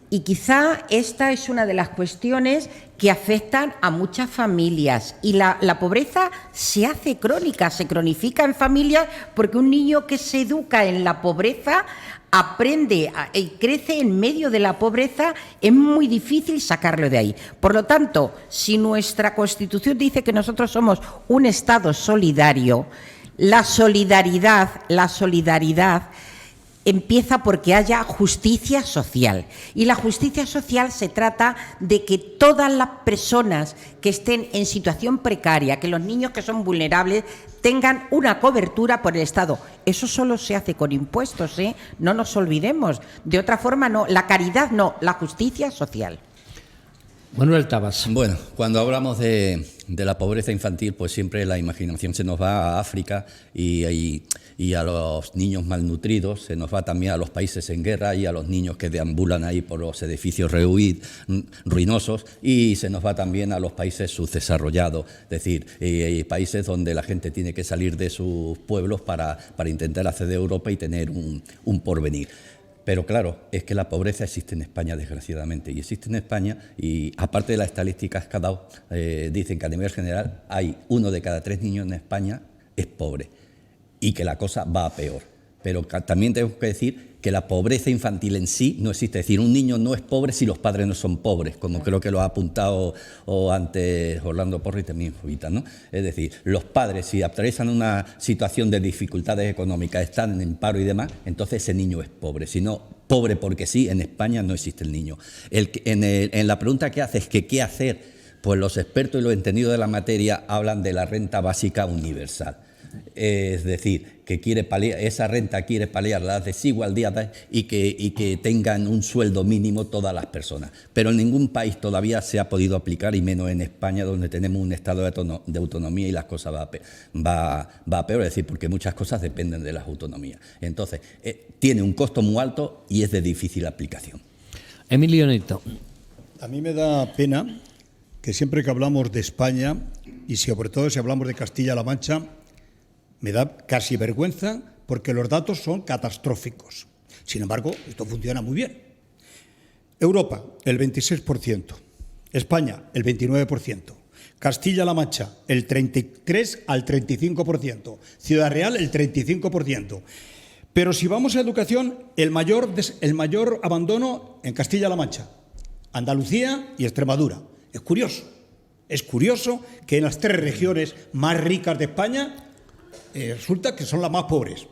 y quizá esta es una de las cuestiones que afectan a muchas familias y la pobreza se hace crónica, se cronifica en familias porque un niño que se educa en la pobreza aprende y crece en medio de la pobreza, es muy difícil sacarlo de ahí. Por lo tanto, si nuestra Constitución dice que nosotros somos un Estado solidario, la solidaridad empieza porque haya justicia social. Y la justicia social se trata de que todas las personas que estén en situación precaria, que los niños que son vulnerables, tengan una cobertura por el Estado. Eso solo se hace con impuestos, ¿eh? No nos olvidemos. De otra forma, no. La caridad no, la justicia social. Manuel Tabas. Bueno, cuando hablamos de la pobreza infantil, pues siempre la imaginación se nos va a África y a los niños malnutridos, se nos va también a los países en guerra y a los niños que deambulan ahí por los edificios ruinosos y se nos va también a los países subdesarrollados, es decir, países donde la gente tiene que salir de sus pueblos para intentar acceder a Europa y tener un porvenir. Pero claro, es que la pobreza existe en España, desgraciadamente, y existe en España, y aparte de las estadísticas que ha dado, dicen que a nivel general hay 1 de cada 3 niños en España es pobre, y que la cosa va a peor. Pero también tengo que decir que la pobreza infantil en sí no existe. Es decir, un niño no es pobre si los padres no son pobres, como creo que lo ha apuntado antes Orlando Porro y también Jovita, ¿no? Es decir, los padres, si atraviesan una situación de dificultades económicas, están en paro y demás, entonces ese niño es pobre. Si no, pobre porque sí, en España no existe el niño. En la pregunta que haces, que qué hacer, pues los expertos y los entendidos de la materia hablan de la renta básica universal. Es decir, que esa renta quiere paliar las desigualdades y que tengan un sueldo mínimo todas las personas. Pero en ningún país todavía se ha podido aplicar, y menos en España, donde tenemos un estado de autonomía y las cosas va a peor, es decir, porque muchas cosas dependen de las autonomías. Entonces, tiene un costo muy alto y es de difícil aplicación. Emilio Neto. A mí me da pena que siempre que hablamos de España, y sobre todo si hablamos de Castilla-La Mancha, me da casi vergüenza porque los datos son catastróficos. Sin embargo, esto funciona muy bien. Europa, el 26%. España, el 29%. Castilla-La Mancha, el 33 al 35%. Ciudad Real, el 35%. Pero si vamos a educación, el mayor abandono en Castilla-La Mancha, Andalucía y Extremadura. Es curioso que en las 3 regiones más ricas de España resulta que son las más pobres.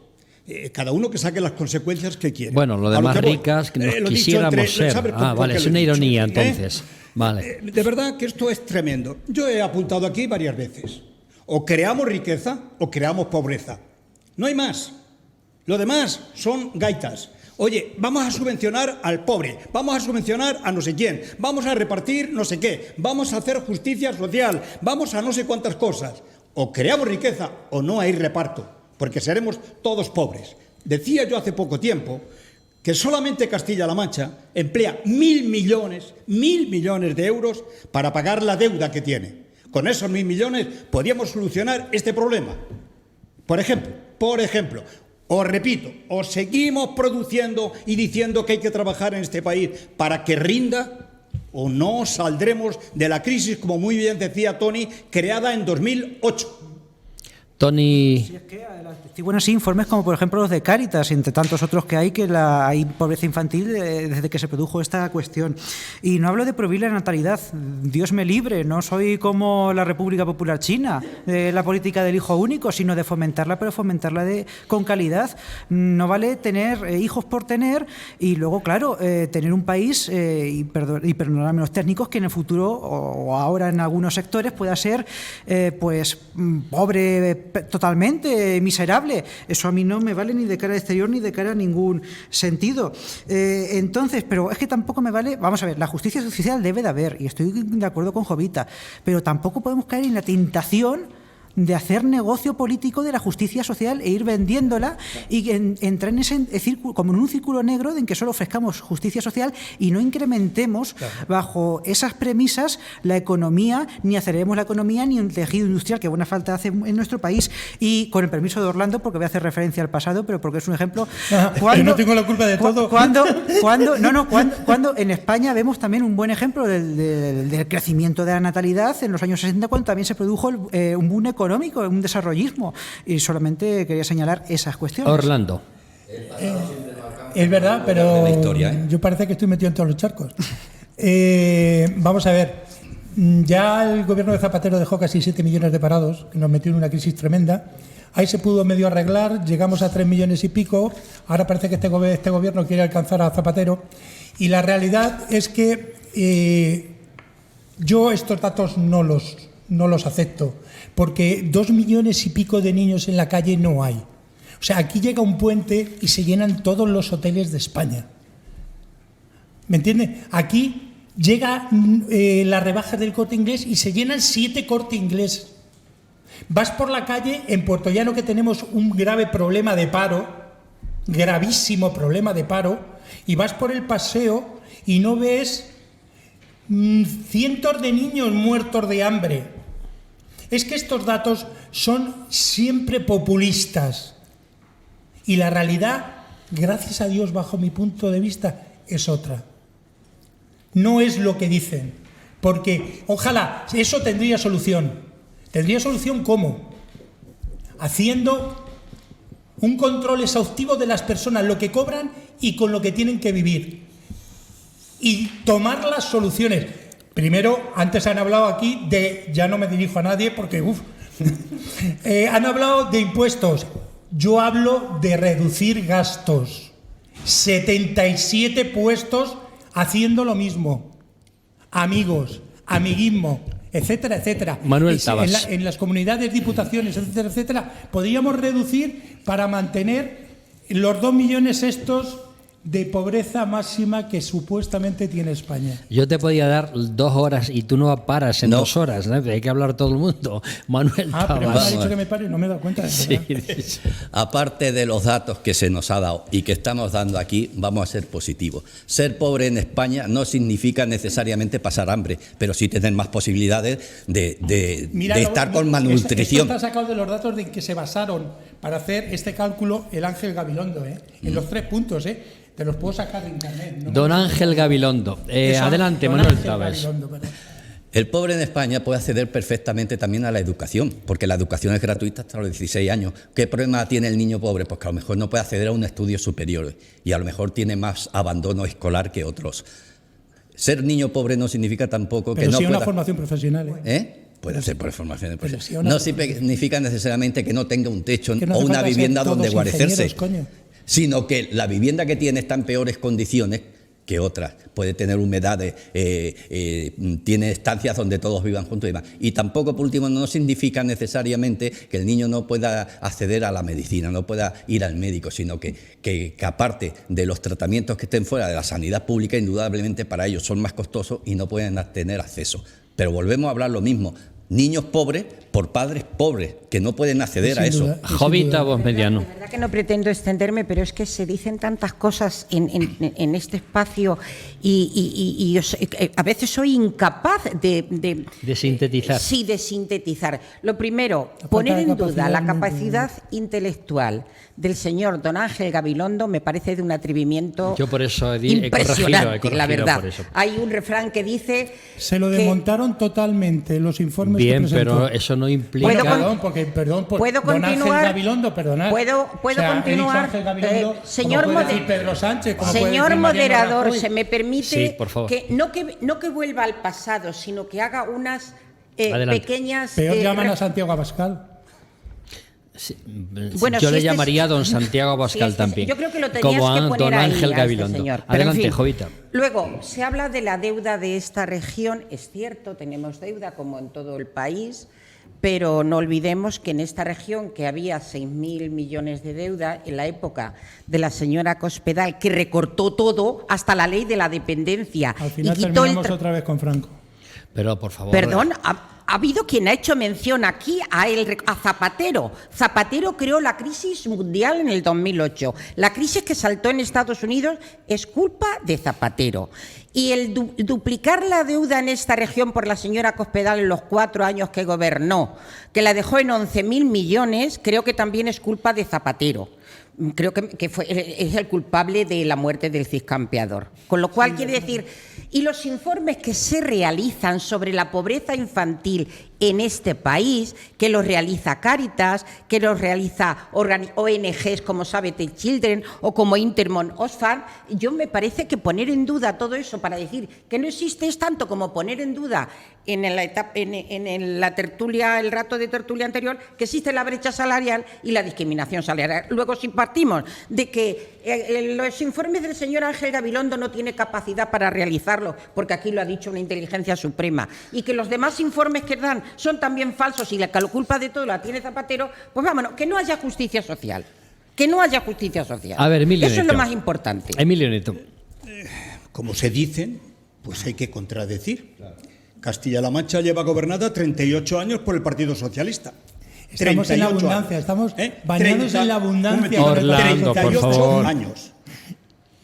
Cada uno que saque las consecuencias que quiere. Bueno, lo de más ricas que nos quisiéramos ser. Vale, es una ironía entonces. Vale. De verdad que esto es tremendo. Yo he apuntado aquí varias veces. O creamos riqueza o creamos pobreza. No hay más. Lo demás son gaitas. Oye, vamos a subvencionar al pobre, vamos a subvencionar a no sé quién, vamos a repartir no sé qué, vamos a hacer justicia social, vamos a no sé cuántas cosas. O creamos riqueza o no hay reparto, porque seremos todos pobres. Decía yo hace poco tiempo que solamente Castilla-La Mancha emplea 1.000 millones de euros para pagar la deuda que tiene. Con esos 1.000 millones podríamos solucionar este problema. Por ejemplo, os repito, os seguimos produciendo y diciendo que hay que trabajar en este país para que rinda o no saldremos de la crisis, como muy bien decía Tony, creada en 2008. Tony. Sí, es que buenos informes como por ejemplo los de Cáritas, entre tantos otros que hay hay pobreza infantil desde que se produjo esta cuestión. Y no hablo de prohibir la natalidad, Dios me libre, no soy como la República Popular China, la política del hijo único, sino de fomentarla, pero fomentarla con calidad. No vale tener hijos por tener y luego, claro, tener un país, y perdonadme los técnicos, que en el futuro o ahora en algunos sectores pueda ser pues pobre totalmente, miserable. Eso a mí no me vale ni de cara al exterior ni de cara a ningún sentido. Entonces, pero es que tampoco me vale, vamos a ver, la justicia social debe de haber, y estoy de acuerdo con Jovita, pero tampoco podemos caer en la tentación de hacer negocio político de la justicia social e ir vendiéndola y entrar en ese círculo, como en un círculo negro en que solo ofrezcamos justicia social y no incrementemos bajo esas premisas la economía, ni aceleremos la economía, ni el tejido industrial que buena falta hace en nuestro país. Y con el permiso de Orlando, porque voy a hacer referencia al pasado, pero porque es un ejemplo. Yo no tengo la culpa de todo. Cuando en España vemos también un buen ejemplo del crecimiento de la natalidad en los años 60, cuando también se produjo un boom económico, un desarrollismo, y solamente quería señalar esas cuestiones. Orlando. Es verdad, pero yo parece que estoy metido en todos los charcos. Vamos a ver, ya el gobierno de Zapatero dejó casi 7 millones de parados, que nos metió en una crisis tremenda. Ahí se pudo medio arreglar, llegamos a 3 millones y pico, ahora parece que este gobierno quiere alcanzar a Zapatero, y la realidad es que yo estos datos no los acepto, porque 2 millones y pico de niños en la calle no hay. O sea, aquí llega un puente y se llenan todos los hoteles de España. ¿Me entiende? Aquí llega las rebajas del Corte Inglés y se llenan 7 Corte Inglés. Vas por la calle en Puerto Llano, que tenemos un grave problema de paro, gravísimo problema de paro, y vas por el paseo y no ves cientos de niños muertos de hambre. Es que estos datos son siempre populistas y la realidad, gracias a Dios, bajo mi punto de vista, es otra. No es lo que dicen, porque ojalá eso tendría solución. ¿Tendría solución cómo? Haciendo un control exhaustivo de las personas, lo que cobran y con lo que tienen que vivir, y tomar las soluciones. Primero, antes han hablado aquí de, ya no me dirijo a nadie porque, han hablado de impuestos. Yo hablo de reducir gastos. 77 puestos haciendo lo mismo. Amigos, amiguismo, etcétera, etcétera. Manuel Tabas. En las comunidades, diputaciones, etcétera, etcétera, podríamos reducir para mantener los 2 millones estos de pobreza máxima que supuestamente tiene España. Yo te podía dar 2 horas y tú no paras en 2 horas, ¿no? Hay que hablar todo el mundo. Manuel Tabas. Pero me ha dicho que me pare y no me he dado cuenta de eso. Sí. Aparte de los datos que se nos ha dado y que estamos dando aquí, vamos a ser positivos. Ser pobre en España no significa necesariamente pasar hambre, pero sí tener más posibilidades de estar con malnutrición. Esto está sacado de los datos de que se basaron para hacer este cálculo el Ángel Gabilondo, en los 3 puntos, Te los puedo sacar de internet. ¿No? Don Ángel Gabilondo. Adelante, Don Manuel Ángel Tavares. Gabilondo, perdón. El pobre en España puede acceder perfectamente también a la educación, porque la educación es gratuita hasta los 16 años. ¿Qué problema tiene el niño pobre? Pues que a lo mejor no puede acceder a un estudio superior y a lo mejor tiene más abandono escolar que otros. Ser niño pobre no significa tampoco Pero que no sí pueda... una formación profesional. Puede ser por formación Pero sí una no formación. significa necesariamente que no tenga un techo Que no o hace una falta ser vivienda todos donde guarecerse, ingenieros, coño. sino que la vivienda que tiene está en peores condiciones que otras. Puede tener humedades, tiene estancias donde todos vivan juntos y demás. Y tampoco, por último, no significa necesariamente que el niño no pueda acceder a la medicina, no pueda ir al médico, sino que aparte de los tratamientos que estén fuera de la sanidad pública, indudablemente para ellos son más costosos y no pueden tener acceso. Pero volvemos a hablar lo mismo. Niños pobres por padres pobres, que no pueden acceder a eso. Jovita, voz mediano. La verdad que no pretendo extenderme, pero es que se dicen tantas cosas en este espacio y a veces soy incapaz de sintetizar. Sí, de sintetizar. Lo primero, poner en duda la capacidad intelectual del señor don Ángel Gabilondo me parece de un atrevimiento Yo por eso he impresionante, corregido la verdad. por eso. Hay un refrán que dice... Se lo desmontaron totalmente los informes Bien, que presentó. pero eso no implica... Perdón, ¿puedo don continuar? Ángel Gabilondo, perdonad. ¿Puedo O sea, he dicho continuar? Ángel Gabilondo, Señor como puede decir Pedro Sánchez, como puede señor decir Mariano moderador, Rajoy. se me permite Sí, por favor. que no que vuelva al pasado, sino que haga unas Adelante. pequeñas... Peor llaman a Santiago Abascal. Sí, Bueno, yo si le este llamaría es- don Santiago Abascal si también. yo creo que lo tenías como que a poner don ahí Ángel a Gabilondo. este señor. Pero, Adelante, en fin, Jovita. Luego, se habla de la deuda de esta región. Es cierto, tenemos deuda como en todo el país, pero no olvidemos que en esta región, que había 6.000 millones de deuda en la época de la señora Cospedal, que recortó todo, hasta la ley de la dependencia, Al final y quitó terminamos otra vez con Franco. Pero, por favor... Perdón, ha habido quien ha hecho mención aquí a Zapatero. Zapatero creó la crisis mundial en el 2008. La crisis que saltó en Estados Unidos es culpa de Zapatero. Y el duplicar la deuda en esta región por la señora Cospedal en los 4 años que gobernó, que la dejó en 11.000 millones, creo que también es culpa de Zapatero. Creo que es el culpable de la muerte del ciscampeador. Con lo cual quiere decir, y los informes que se realizan sobre la pobreza infantil en este país, que los realiza Cáritas, que los realiza ONGs como Save the Children o como Intermon Oxfam, yo me parece que poner en duda todo eso para decir que no existe es tanto como poner en duda en la tertulia, el rato de tertulia anterior, que existe la brecha salarial y la discriminación salarial. Luego, si partimos de que los informes del señor Ángel Gabilondo no tiene capacidad para realizarlo, porque aquí lo ha dicho una inteligencia suprema, y que los demás informes que dan son también falsos y la culpa de todo la tiene Zapatero, pues vámonos, que no haya justicia social. Que no haya justicia social. A ver, Emilio Eso es Neto. lo más importante. Emilio Neto. Como se dicen, pues hay que contradecir. Castilla-La Mancha lleva gobernada 38 años por el Partido Socialista. Estamos en la 38 abundancia, años. estamos bañados en la abundancia. Un momentito, Orlando, por 38 favor. años.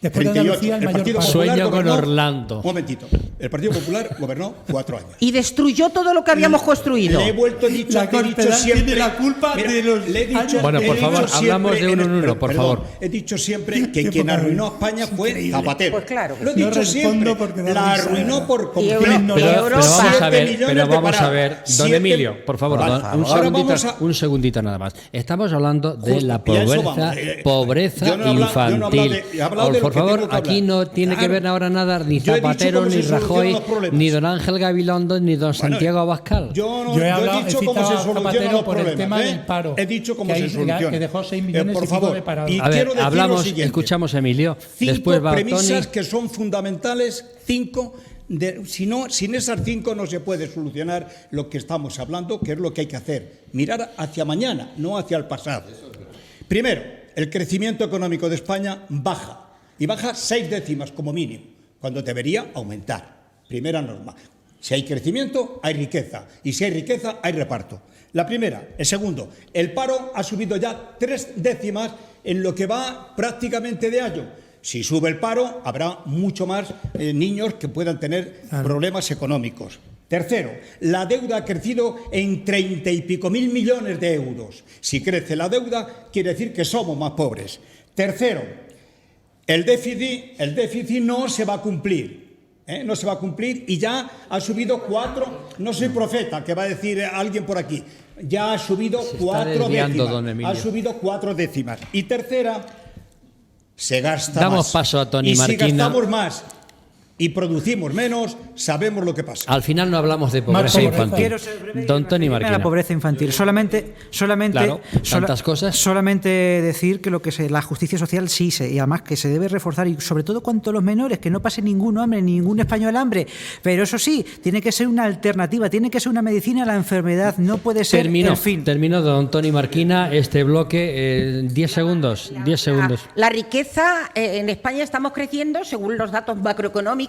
Después de 38. Andalucía, el El mayor Partido paro. Popular Sueño con gobernó- Orlando. Un momentito. El Partido Popular gobernó 4 años. Y destruyó todo lo que habíamos construido. Le he vuelto dicho, La te he dicho Cospedal siempre. tiene la culpa de los le he dicho, años Bueno, le he por dicho favor, siempre hablamos de uno en uno, pero, por perdón, favor. He dicho siempre que Qué quien poca arruinó a vida. España Es fue increíble. Zapatero. Pues claro que Lo he sí. No dicho respondo siempre. porque da La risa. arruinó por Y completo. Europa. Pero Europa. vamos a 7 ver, millones pero de vamos a parados. ver, don 7 Emilio, por favor, Vale. Ahora vamos a- un segundito nada más. Estamos hablando de Justo, la y a eso pobreza, vamos. pobreza Yo no he infantil. he hablado de lo Por que favor, tengo que aquí hablar. no tiene que Claro. ver ahora nada ni Yo he dicho Zapatero, cómo ni se solucionan Rajoy, los problemas. ni don Ángel Gabilondo, ni don Santiago Abascal. Yo no Yo he yo hablado, he dicho he cómo citado se a solucionan Zapatero los por el problemas. tema del paro, He dicho cómo que se ahí- soluciona. que dejó 6 millones y por pico favor. de parados. Y A ver, quiero decir lo hablamos, siguiente. escuchamos a Emilio, 5 después va premisas Tony. que son fundamentales, 5. Sin esas 5 no se puede solucionar lo que estamos hablando, que es lo que hay que hacer. Mirar hacia mañana, no hacia el pasado. Primero, el crecimiento económico de España baja. Y baja 6 décimas como mínimo, cuando debería aumentar. Primera norma. Si hay crecimiento, hay riqueza. Y si hay riqueza, hay reparto. La primera. El segundo, el paro ha subido ya 3 décimas en lo que va prácticamente de año. Si sube el paro, habrá mucho más niños que puedan tener problemas económicos. Tercero, la deuda ha crecido en 30 y pico mil millones de euros. Si crece la deuda, quiere decir que somos más pobres. Tercero, El déficit no se va a cumplir. No se va a cumplir y ya ha subido 4, no soy profeta, que va a decir alguien por aquí, ya ha subido 4 décimas. Ha subido 4 décimas. Y tercera, se gasta Damos más. paso a Toni y Marquina. Si gastamos más y producimos menos, sabemos lo que pasa. Al final no hablamos de pobreza infantil. Quiero ser breve. Don Toni Marquina. La pobreza infantil. Solamente Claro, tantas cosas. Solamente decir que la justicia social sí y además que se debe reforzar y sobre todo cuanto a los menores, que no pase ningún hambre, ningún español hambre. Pero eso sí, tiene que ser una alternativa, tiene que ser una medicina a la enfermedad, no puede ser el fin. Termino, don Toni Marquina, este bloque. 10 segundos. 10 segundos. La riqueza en España estamos creciendo según los datos macroeconómicos.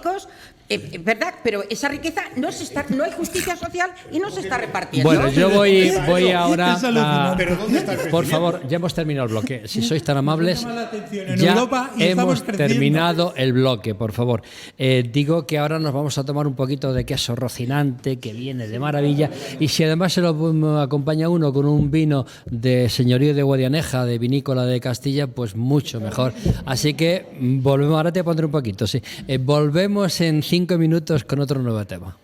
¿Verdad? Pero esa riqueza no hay justicia social y no se está repartiendo. Bueno, yo voy ahora a... ¿Pero dónde está el crecimiento? Por favor, ya hemos terminado el bloque. Si sois tan amables, En ya Europa y hemos estamos creciendo. terminado el bloque, por favor. Digo que ahora nos vamos a tomar un poquito de queso rocinante, que viene de maravilla, y si además se lo acompaña uno con un vino de señorío de Guadianeja, de vinícola de Castilla, pues mucho mejor. Así que volvemos, ahora te pondré un poquito, sí. Volvemos en 5 minutos con otro nuevo tema.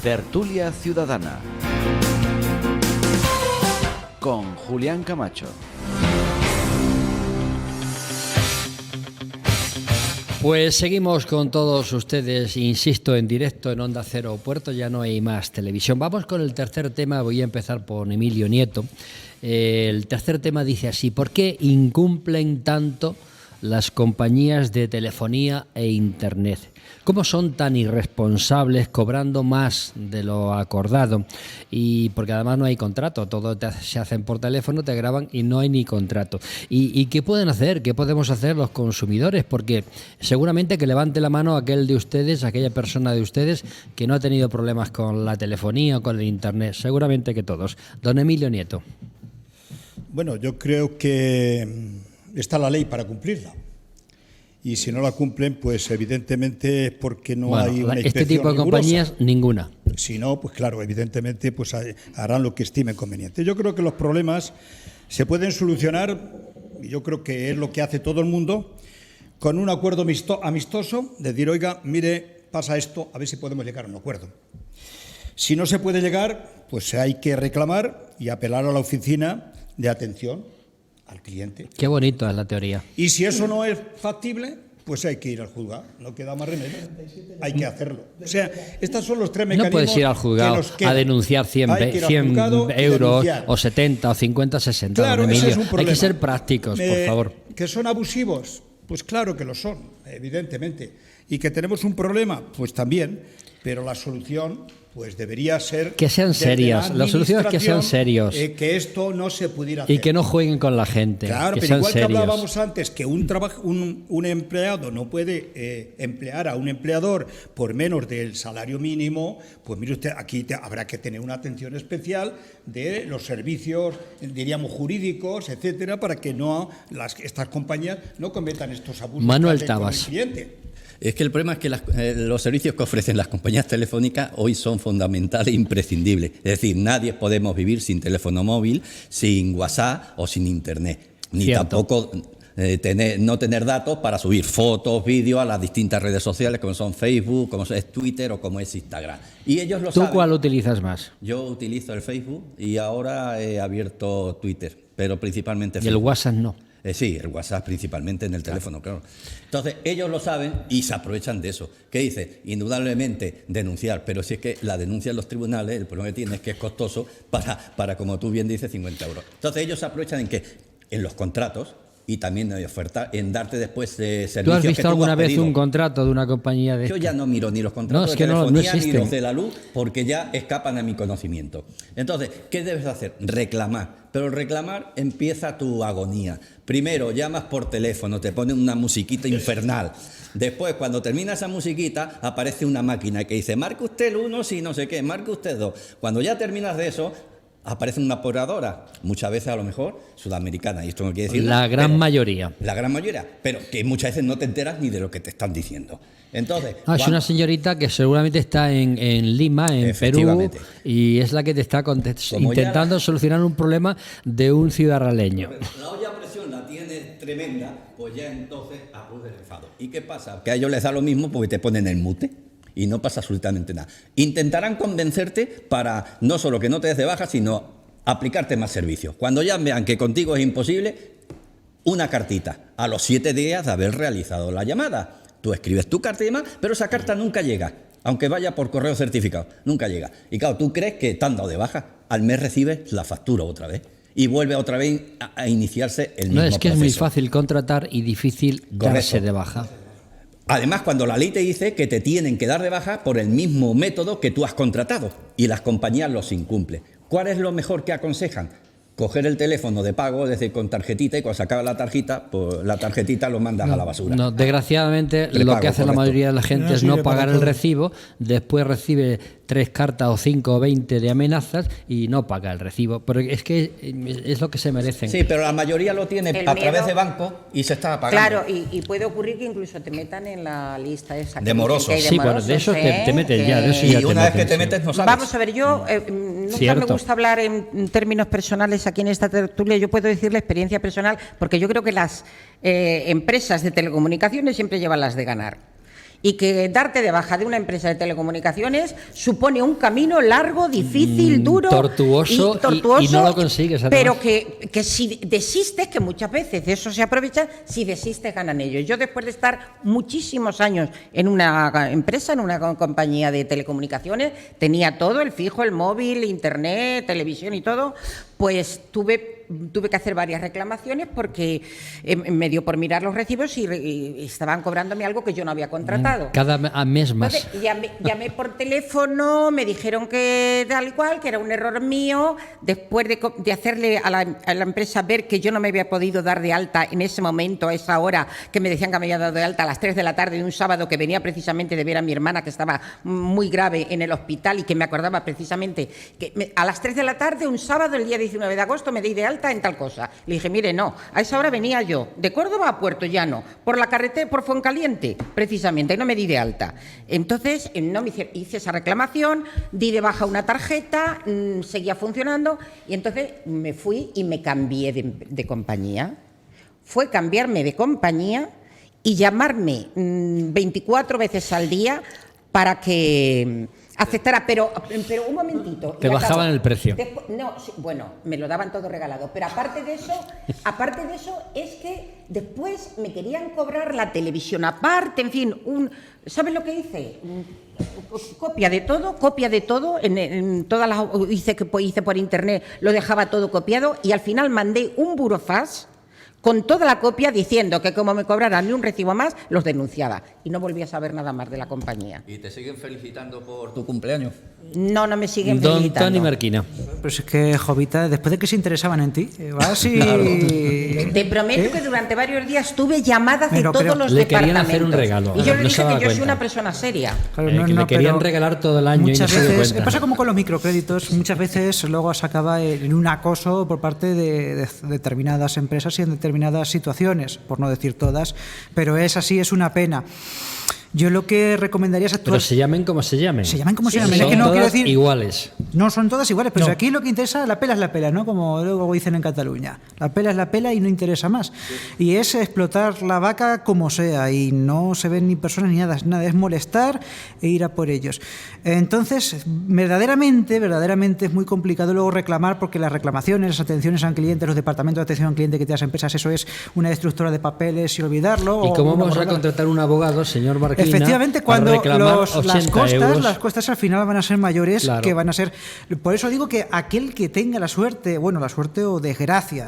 Tertulia Ciudadana con Julián Camacho. Pues seguimos con todos ustedes, insisto, en directo en Onda Cero Puerto, ya no hay más televisión. Vamos con el tercer tema, voy a empezar por Emilio Nieto. El tercer tema dice así: ¿por qué incumplen tanto las compañías de telefonía e internet? ¿Cómo son tan irresponsables cobrando más de lo acordado? Y porque además no hay contrato, todo se hacen por teléfono, te graban y no hay ni contrato. ¿Y qué pueden hacer? ¿Qué podemos hacer los consumidores? Porque seguramente que levante la mano aquel de ustedes, aquella persona de ustedes que no ha tenido problemas con la telefonía o con el internet. Seguramente que todos. Don Emilio Nieto. Bueno, yo creo que está la ley para cumplirla. Y si no la cumplen, pues evidentemente es porque no hay una inspección este tipo de rigurosa. compañías, ninguna. Si no, pues claro, evidentemente pues harán lo que estimen conveniente. Yo creo que los problemas se pueden solucionar, y yo creo que es lo que hace todo el mundo, con un acuerdo amistoso, de decir, oiga, mire, pasa esto, a ver si podemos llegar a un acuerdo. Si no se puede llegar, pues hay que reclamar y apelar a la oficina de atención al cliente. Qué bonito es la teoría. Y si eso no es factible, pues hay que ir al juzgado. No queda más remedio. Hay que hacerlo. O sea, estos son los tres mecanismos. No puedes ir al juzgado a denunciar 100 euros o 70 o 50 o 60. Claro, don Emilio. ese es un problema. Hay que ser prácticos, por favor. ¿Que son abusivos? Pues claro que lo son, evidentemente. ¿Y que tenemos un problema? Pues también. Pero la solución pues debería ser que sean serias. La solución es que sean serios. Que esto no se pudiera hacer. Y que no jueguen con la gente. Claro, que pero sean igual serios. que hablábamos antes, que un empleado no puede emplear a un empleador por menos del salario mínimo, pues mire usted, aquí habrá que tener una atención especial de los servicios, diríamos, jurídicos, etcétera, para que no estas compañías no cometan estos abusos. Manuel con el Tabas. cliente. Es que el problema es que los servicios que ofrecen las compañías telefónicas hoy son fundamentales e imprescindibles. Es decir, nadie podemos vivir sin teléfono móvil, sin WhatsApp o sin Internet. Ni Cierto. tampoco no tener datos para subir fotos, vídeos a las distintas redes sociales como son Facebook, como es Twitter o como es Instagram. Y ellos lo saben. ¿Tú cuál utilizas más? Yo utilizo el Facebook y ahora he abierto Twitter, pero principalmente Y Facebook. el WhatsApp no. Sí, el WhatsApp principalmente en el teléfono, claro. Entonces, ellos lo saben y se aprovechan de eso. ¿Qué dice? Indudablemente denunciar, pero si es que la denuncia en los tribunales, el problema que tiene es que es costoso para como tú bien dices, 50 euros. Entonces, ellos se aprovechan en los contratos y también en oferta, en darte después servicios. ¿Tú has que visto tú alguna has vez pedido. un contrato de una compañía de Yo estas? ya no miro ni los contratos es de que no telefonía ni existen. los de la luz porque ya escapan a mi conocimiento. Entonces, ¿qué debes hacer? Reclamar. Pero reclamar empieza tu agonía. Primero llamas por teléfono, te ponen una musiquita infernal. Después, cuando termina esa musiquita, aparece una máquina que dice, marque usted el 1 si no sé qué, marque usted el 2. Cuando ya terminas de eso, aparece una operadora, muchas veces a lo mejor sudamericana, y esto no quiere decir La nada, gran pero- mayoría. La gran mayoría, pero que muchas veces no te enteras ni de lo que te están diciendo. Entonces, Es una señorita que seguramente está en Lima, en Perú, Efectivamente. y es la que te está Como ya intentando solucionar un problema de un ciudadaleño. la olla a presión la tiene tremenda, pues ya entonces acude el enfado. ¿Y qué pasa? Que a ellos les da lo mismo porque te ponen el mute y no pasa absolutamente nada. Intentarán convencerte para no solo que no te des de baja, sino aplicarte más servicios. Cuando ya vean que contigo es imposible, una cartita a los 7 días de haber realizado la llamada. Tú escribes tu carta y demás, pero esa carta nunca llega, aunque vaya por correo certificado, nunca llega. Y claro, tú crees que te han dado de baja, al mes recibes la factura otra vez y vuelve otra vez a iniciarse el mismo No, es que es muy proceso. fácil contratar y difícil darse de baja. Además, cuando la ley te dice que te tienen que dar de baja por el mismo método que tú has contratado y las compañías los incumplen. ¿Cuál es lo mejor que aconsejan? Coger el teléfono de pago, es decir, con tarjetita, y cuando se acaba la tarjeta, pues la tarjetita lo mandas a la basura. No, desgraciadamente lo Prepago, que hace la correcto. mayoría de la gente No es sirve no para pagar el todo. recibo, después recibe 3 cartas o 5 o 20 de amenazas y no paga el recibo. Pero es que es lo que se merecen. Sí, pero la mayoría lo tiene El a través miedo. de banco y se está pagando. Claro, y puede ocurrir que incluso te metan en la lista esa. que De dicen morosos. que hay Sí, bueno, de eso te meten ya, de eso ya Y te una vez que meten, te sí. metes no sabes. Vamos a ver, yo nunca Cierto. me gusta hablar en términos personales aquí en esta tertulia. Yo puedo decir la experiencia personal, porque yo creo que las empresas de telecomunicaciones siempre llevan las de ganar. Y que darte de baja de una empresa de telecomunicaciones supone un camino largo, difícil, duro, tortuoso y no lo consigues, además. Pero que si desistes, que muchas veces de eso se aprovecha, si desistes ganan ellos. Yo, después de estar muchísimos años en una empresa, en una compañía de telecomunicaciones, tenía todo, el fijo, el móvil, internet, televisión y todo, pues tuve que hacer varias reclamaciones porque me dio por mirar los recibos y estaban cobrándome algo que yo no había contratado. Cada mes más. Entonces, llamé por teléfono, me dijeron que tal y cual, que era un error mío, después de hacerle a la empresa ver que yo no me había podido dar de alta en ese momento, a esa hora, que me decían que me había dado de alta a las 3 de la tarde de un sábado, que venía precisamente de ver a mi hermana que estaba muy grave en el hospital y que me acordaba precisamente que a las 3 de la tarde, un sábado, el día 19 de agosto, me di de alta alta en tal cosa. Le dije, mire, no, a esa hora venía yo de Córdoba a Puerto Llano, por la carretera, por Fuencaliente, precisamente, y no me di de alta. Entonces, no me hice esa reclamación, di de baja una tarjeta, seguía funcionando, y entonces me fui y me cambié de compañía. Fue cambiarme de compañía y llamarme 24 veces al día para que aceptara, pero un momentito. Te bajaban el precio. No, sí, bueno, me lo daban todo regalado, pero aparte de eso es que después me querían cobrar la televisión aparte, en fin, ¿sabes lo que hice? Copia de todo, en todas las hice por internet, lo dejaba todo copiado y al final mandé un burofax con toda la copia diciendo que como me cobraran ni un recibo más, los denunciaba. Y no volví a saber nada más de la compañía. ¿Y te siguen felicitando por tu cumpleaños? No me siguen Don felicitando. Toni Marquina. Pues es que, Jovita, después de que se interesaban en ti, vas y... Claro. Te prometo que durante varios días tuve llamadas de todos los le querían departamentos. hacer un regalo. Y yo le No dije se daba que yo soy cuenta. una persona seria. Claro, Que le querían pero regalar todo el año y no muchas se dio veces, cuenta. pasa como con los microcréditos, muchas veces luego se acaba en un acoso por parte de determinadas empresas y en determinadas situaciones, por no decir todas, pero es así, es una pena. Yo lo que recomendaría es actuar... Pero se llamen como se llamen. Se llamen como se Sí, llamen. son Es que no quiero todas decir... iguales. No son todas iguales, pero No. si aquí lo que interesa, la pela es la pela, ¿no? Como luego dicen en Cataluña. La pela es la pela y no interesa más. Y es explotar la vaca como sea y no se ven ni personas ni nada, es molestar e ir a por ellos. Entonces, verdaderamente es muy complicado luego reclamar porque las reclamaciones, las atenciones al cliente, los departamentos de atención al cliente que tienen las empresas, eso es una destructora de papeles y olvidarlo. ¿Y o cómo una vamos a borrada. contratar un abogado, señor Marquina? Efectivamente, para cuando reclamar las 80 costas al final van a ser mayores, Claro. que van a ser... Por eso digo que aquel que tenga la suerte o desgracia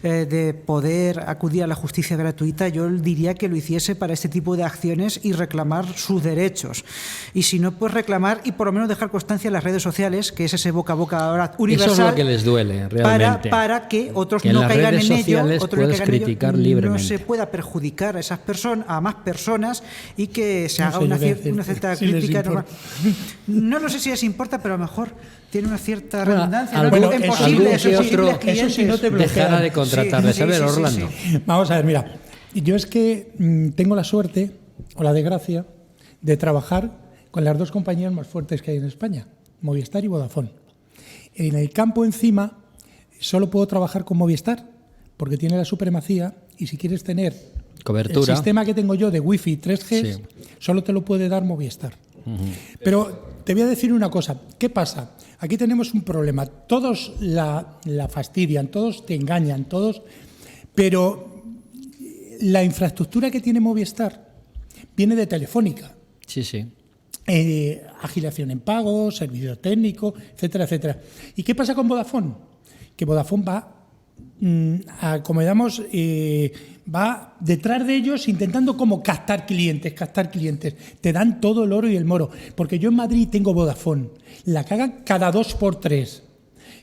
de poder acudir a la justicia gratuita, yo diría que lo hiciese para este tipo de acciones y reclamar sus derechos. Y si no, pues reclamar y por lo menos dejar constancia en las redes sociales, que es ese boca a boca ahora universal. Eso es lo que les duele, realmente. Para que otros Que en no las caigan redes en ello, sociales otros no puedes caigan en ello, criticar no libremente. se pueda perjudicar a esas personas, a más personas, y que se No haga sé una yo qué decirte, cierta si les crítica importa. normal. No lo sé si les importa, pero a lo mejor tiene una cierta Bueno, redundancia. algún- ¿no? algún Posibles que otro- clientes. eso sí no te bloquean. Dejara de contratarles. Sí, A ver, sí, sí, Orlando. sí. Vamos a ver, mira, yo es que tengo la suerte o la desgracia de trabajar con las dos compañías más fuertes que hay en España, Movistar y Vodafone. En el campo encima solo puedo trabajar con Movistar porque tiene la supremacía y si quieres tener Cobertura. el sistema que tengo yo de Wi-Fi 3G, Sí. solo te lo puede dar Movistar. Pero te voy a decir una cosa, ¿qué pasa? Aquí tenemos un problema, todos la fastidian, todos te engañan, todos, pero la infraestructura que tiene Movistar viene de Telefónica. Sí, sí. Agiliación en pago, servicio técnico, etcétera, etcétera. ¿Y qué pasa con Vodafone? Que Vodafone va, va detrás de ellos intentando como captar clientes. Te dan todo el oro y el moro. Porque yo en Madrid tengo Vodafone. La cagan cada 2 por 3.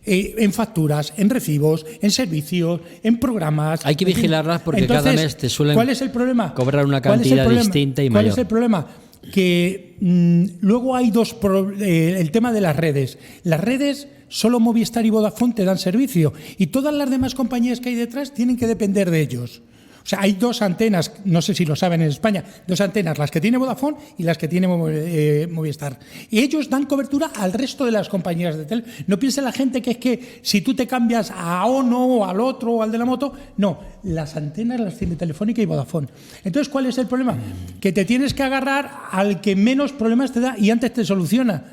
En facturas, en recibos, en servicios, en programas. Hay que en fin. vigilarlas porque Entonces, cada mes te suelen ¿cuál es el problema? cobrar una ¿Cuál es el cantidad problema? distinta y ¿Cuál mayor? es el problema? Que luego hay el tema de las redes. Las redes, solo Movistar y Vodafone te dan servicio y todas las demás compañías que hay detrás tienen que depender de ellos. O sea, hay dos antenas, no sé si lo saben en España, dos antenas, las que tiene Vodafone y las que tiene Movistar. Y ellos dan cobertura al resto de las compañías de tele. No piense la gente que es que si tú te cambias a ONO o al otro o al de la moto, no, las antenas las tiene Telefónica y Vodafone. Entonces, ¿cuál es el problema? Que te tienes que agarrar al que menos problemas te da y antes te soluciona.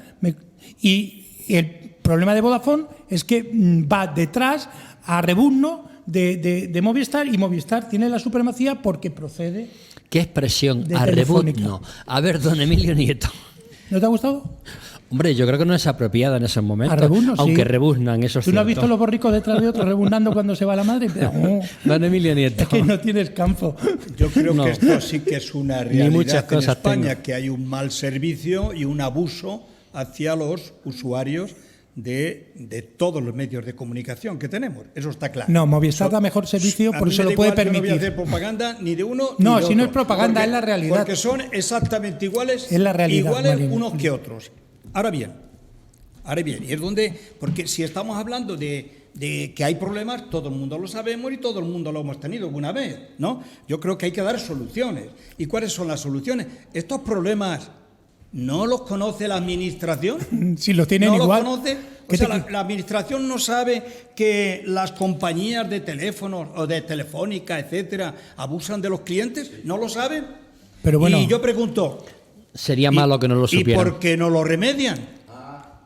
Y el problema de Vodafone es que va detrás a rebuzno de Movistar y Movistar tiene la supremacía porque procede. ¿Qué expresión? De A Telefónica. rebuzno. A ver, don Emilio Nieto. ¿No te ha gustado? Hombre, yo creo que no es apropiada en esos momentos. A rebuzno, sí. Aunque rebuznan, eso es ¿Tú no has cierto. visto los borricos detrás de otros rebuznando cuando se va la madre? Don Emilio Nieto. Es que no tienes campo. Yo creo No. que esto sí que es una Ni realidad muchas en cosas España, tengo. que hay un mal servicio y un abuso hacia los usuarios de todos los medios de comunicación que tenemos. Eso está claro. No, Movistar da mejor servicio, A por mí eso me da lo puede igual, yo permitir. No voy a hacer propaganda ni de uno No, ni de si no otro. es propaganda, es la realidad. Porque son exactamente iguales, Es la realidad, iguales Marina. unos que otros. Ahora bien, y es donde, porque si estamos hablando de de que hay problemas, todo el mundo lo sabemos y todo el mundo lo hemos tenido alguna vez, ¿no? Yo creo que hay que dar soluciones. ¿Y cuáles son las soluciones? Estos problemas ¿no los conoce la Administración? Si los tienen ¿No igual. los conoce? O sea, la Administración no sabe que las compañías de teléfonos o de telefónica, etcétera, abusan de los clientes. ¿No lo saben? Pero bueno, y yo pregunto... Sería malo que no lo supieran. ¿Y por qué no lo remedian?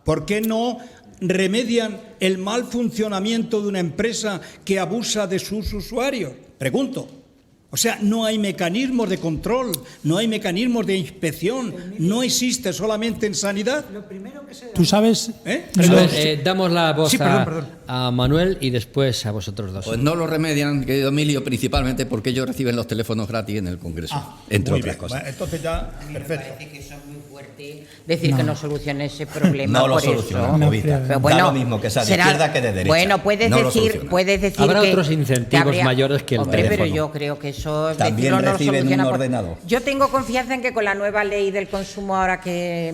¿Por qué no remedian el mal funcionamiento de una empresa que abusa de sus usuarios? Pregunto. O sea, no hay mecanismos de control, no hay mecanismos de inspección, no existe solamente en sanidad. tú sabes... A ver, damos la voz Sí, perdón. a Manuel y después a vosotros dos. Pues no lo remedian, querido Emilio, principalmente porque ellos reciben los teléfonos gratis en el Congreso, entre Muy otras bien. cosas. Bueno, entonces ya, perfecto. Me parece que eso es muy fuerte decir que no solucione ese problema. No lo por soluciona, eso. Jovita. Pero Da lo mismo que sea de izquierda que de derecha. Bueno, puedes No lo decir soluciona. Habrá que otros incentivos mayores que el Hombre, pero teléfono. yo creo que eso También decirlo no lo reciben un soluciona. ordenador. Yo tengo confianza en que con la nueva ley del consumo ahora que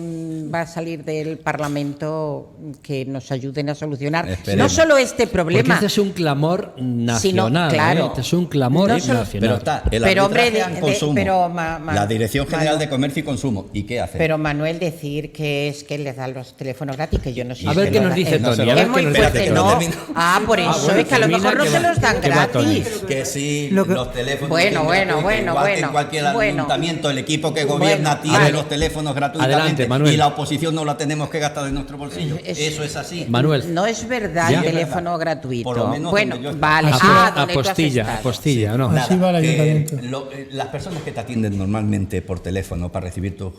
va a salir del Parlamento, que nos ayuden a solucionar Esperemos. no solo este Porque problema. este es un clamor nacional. claro. Este es un clamor No solo- nacional. Pero está el Pero, hombre, arbitraje al consumo, pero, la Dirección General de Comercio y Consumo. ¿Y qué hace? Pero Manuel, decir que es que les dan los teléfonos gratis, que yo no sé. A si ver es qué que nos no dice da- Tony, a Es ver muy qué nos fuerte, dice. ¿no? Espérate que no termino. Por eso bueno, es que a lo termina, mejor no que se va- los dan que va Tony. gratis. Que sí, Lo que- los teléfonos Bueno, tienen bueno, gratuito, bueno, igual que bueno, en cualquier bueno. ayuntamiento, el equipo que gobierna Bueno, tiene vale. los teléfonos gratuitamente. Adelante, Manuel. Y la oposición no la tenemos que gastar de nuestro bolsillo. Eso es así. Manuel. No es verdad Ya. el teléfono gratuito. Por lo menos Bueno, donde yo estoy. vale. Apostilla, donde tú has estado. apostilla, ¿no? Así va el que ayuntamiento. las personas que te atienden normalmente por teléfono para recibir tus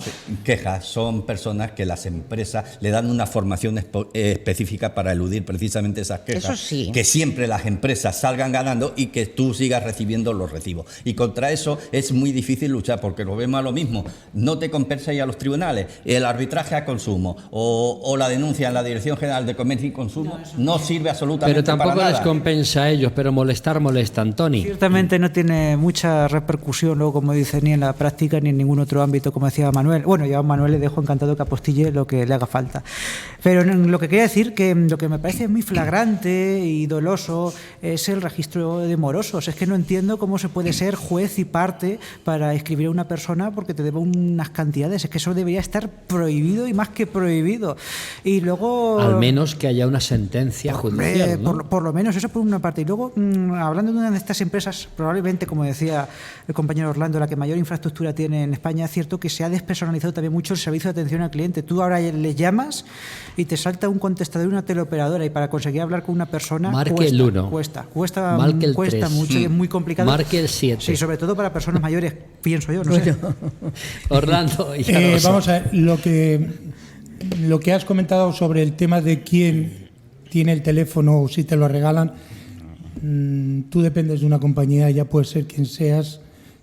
quejas son personas que las empresas le dan una formación específica para eludir precisamente esas quejas. Eso sí. Que siempre las empresas salgan ganando y que tú sigas recibiendo los recibos. Y contra eso es muy difícil luchar porque lo vemos a lo mismo. No te compensa ir a los tribunales. El arbitraje a consumo o la denuncia en la Dirección General de Comercio y Consumo no sirve absolutamente Pero tampoco para les nada. compensa a ellos, pero molestan, Tony. Ciertamente no tiene mucha repercusión, luego, como dice, ni en la práctica ni en ningún otro ámbito, como decía Manuel. Bueno, yo a Manuel le dejo encantado que apostille lo que le haga falta. Pero lo que quería decir, que lo que me parece muy flagrante y doloso es el registro de morosos. Es que no entiendo cómo se puede ser juez y parte para inscribir a una persona porque te debe unas cantidades. Es que eso debería estar prohibido y más que prohibido. Y luego... Al menos que haya una sentencia judicial, ¿no? Por lo menos, eso por una parte. Y luego, hablando de una de estas empresas, probablemente, como decía el compañero Orlando, la que mayor infraestructura tiene en España, es cierto que se ha despersonalizado también mucho el servicio de atención al cliente. Tú ahora le llamas y te salta un contestador de una teleoperadora y para conseguir hablar con una persona Marque cuesta, el 1. cuesta Marque el 3. mucho y es muy complicado. Marque el 7. Sí, sobre todo para personas mayores, pienso yo, no sé. Orlando y Alonso. Vamos a ver, lo que has comentado sobre el tema de quién tiene el teléfono o si te lo regalan, tú dependes de una compañía, ya puedes ser quien seas,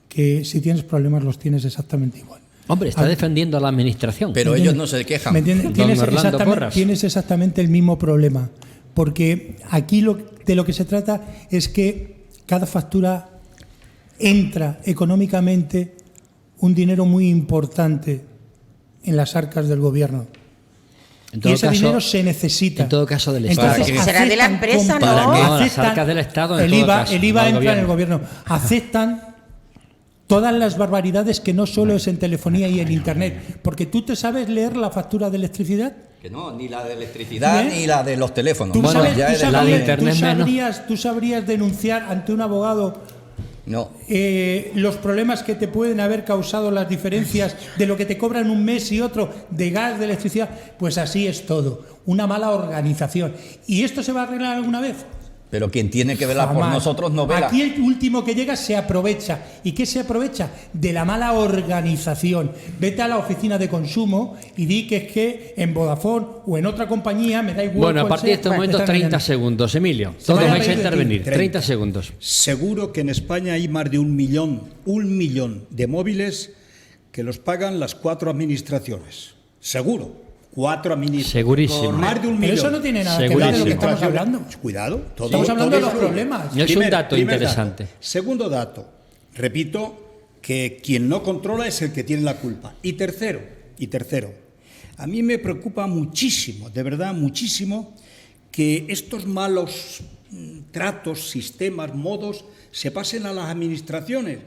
que si tienes problemas los tienes exactamente igual. Hombre, está defendiendo a la administración. Pero ellos no se quejan. ¿Me entiendes? Don Orlando Porras. Tienes exactamente el mismo problema, porque aquí de lo que se trata es que cada factura entra económicamente un dinero muy importante en las arcas del gobierno. En Y todo ese caso, dinero se necesita. En todo caso del Estado. Entonces, Será de la aceptan empresa, con- ¿no? ¿Para qué? No, las aceptan- arcas del Estado en el todo IVA, caso, el IVA no al entra en el gobierno. gobierno. Aceptan todas las barbaridades que no solo es en telefonía y en internet. Porque tú te sabes leer la factura de electricidad. Que no, ni la de electricidad ¿Eh? ni la de los teléfonos. ¿Tú, Bueno, sabes- ya tú es de la de sabrías- internet menos. tú sabrías denunciar ante un abogado No. los problemas que te pueden haber causado las diferencias de lo que te cobran un mes y otro de gas, de electricidad? Pues así es todo, una mala organización. ¿Y esto se va a arreglar alguna vez? Pero quien tiene que velar por Jamás. nosotros no vela. Aquí el último que llega se aprovecha. ¿Y qué se aprovecha? De la mala organización. Vete a la oficina de consumo y di que es que en Vodafone o en otra compañía, me da igual. Bueno, a cuál partir de sea, este momento están 30 engañando. segundos, Emilio. Se Todos van a vais a reír de ti. intervenir. 30 segundos. Seguro que en España hay más de 1 millón de móviles que los pagan las 4 administraciones. Seguro. 4 administraciones. Segurísimo. Con más de 1 Pero millón. eso no tiene nada que ver de lo que Segurísimo. estamos hablando. Cuidado. Estamos hablando de los eso- problemas. No es un Primer dato dato. interesante. Segundo dato. Repito que quien no controla es el que tiene la culpa. Y tercero, a mí me preocupa muchísimo, de verdad muchísimo, que estos malos tratos, sistemas, modos, se pasen a las administraciones.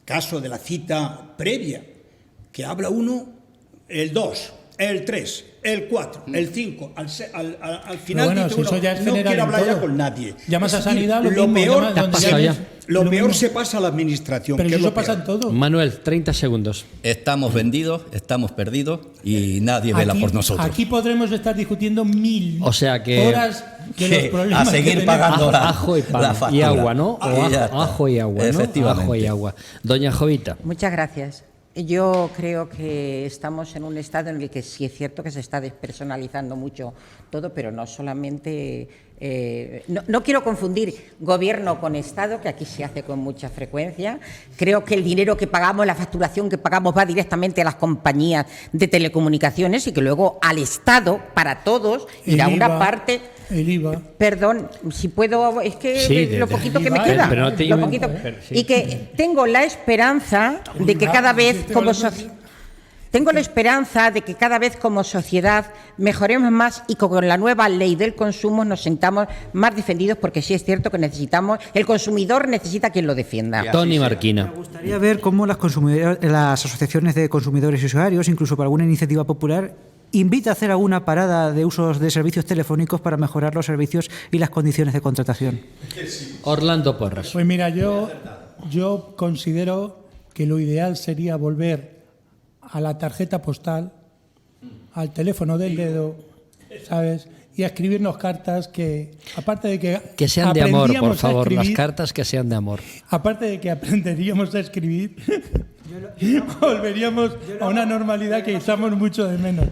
Caso de la cita previa, que habla uno el 2, el 3, el 4, el 5, al final bueno, dice si uno, eso ya es no general quiero hablar en ya todo. con nadie. Llamas a Es decir, sanidad, lo mismo, peor, Lo peor mismo. se pasa a la administración. Pero que si es eso lo pasa peor. en todo. Manuel, 30 segundos. Estamos vendidos, estamos perdidos y nadie vela por nosotros. Aquí podremos estar discutiendo 1000 O sea que- horas de los problemas a seguir que pagando tenemos. Ajo y pan la factura. y agua, ¿no? O Y ya está. ajo y agua, ¿no? Efectivamente. Ajo y agua. Doña Jovita. Muchas gracias. Yo creo que estamos en un estado en el que sí es cierto que se está despersonalizando mucho todo, pero no solamente... no quiero confundir gobierno con Estado, que aquí se hace con mucha frecuencia. Creo que el dinero que pagamos, la facturación que pagamos va directamente a las compañías de telecomunicaciones y que luego al Estado, para todos, irá El una IVA, parte... El IVA. Perdón, si puedo, es que Sí, lo poquito que me pero queda, no te- lo poquito. pero sí. Y que tengo la esperanza de que cada vez como sociedad mejoremos más y con la nueva ley del consumo nos sintamos más defendidos, porque sí es cierto que el consumidor necesita quien lo defienda. Tony Marquina. Me gustaría ver cómo las asociaciones de consumidores y usuarios, incluso para alguna iniciativa popular, invita a hacer alguna parada de usos de servicios telefónicos para mejorar los servicios y las condiciones de contratación. Orlando Porras. Pues mira, yo considero que lo ideal sería volver a la tarjeta postal, al teléfono del dedo, ¿sabes? Y a escribirnos cartas que, aparte de que sean de amor, por aprendíamos a favor, las escribir, cartas que sean de amor. aparte de que aprenderíamos a escribir, volveríamos a una normalidad que echamos mucho de menos.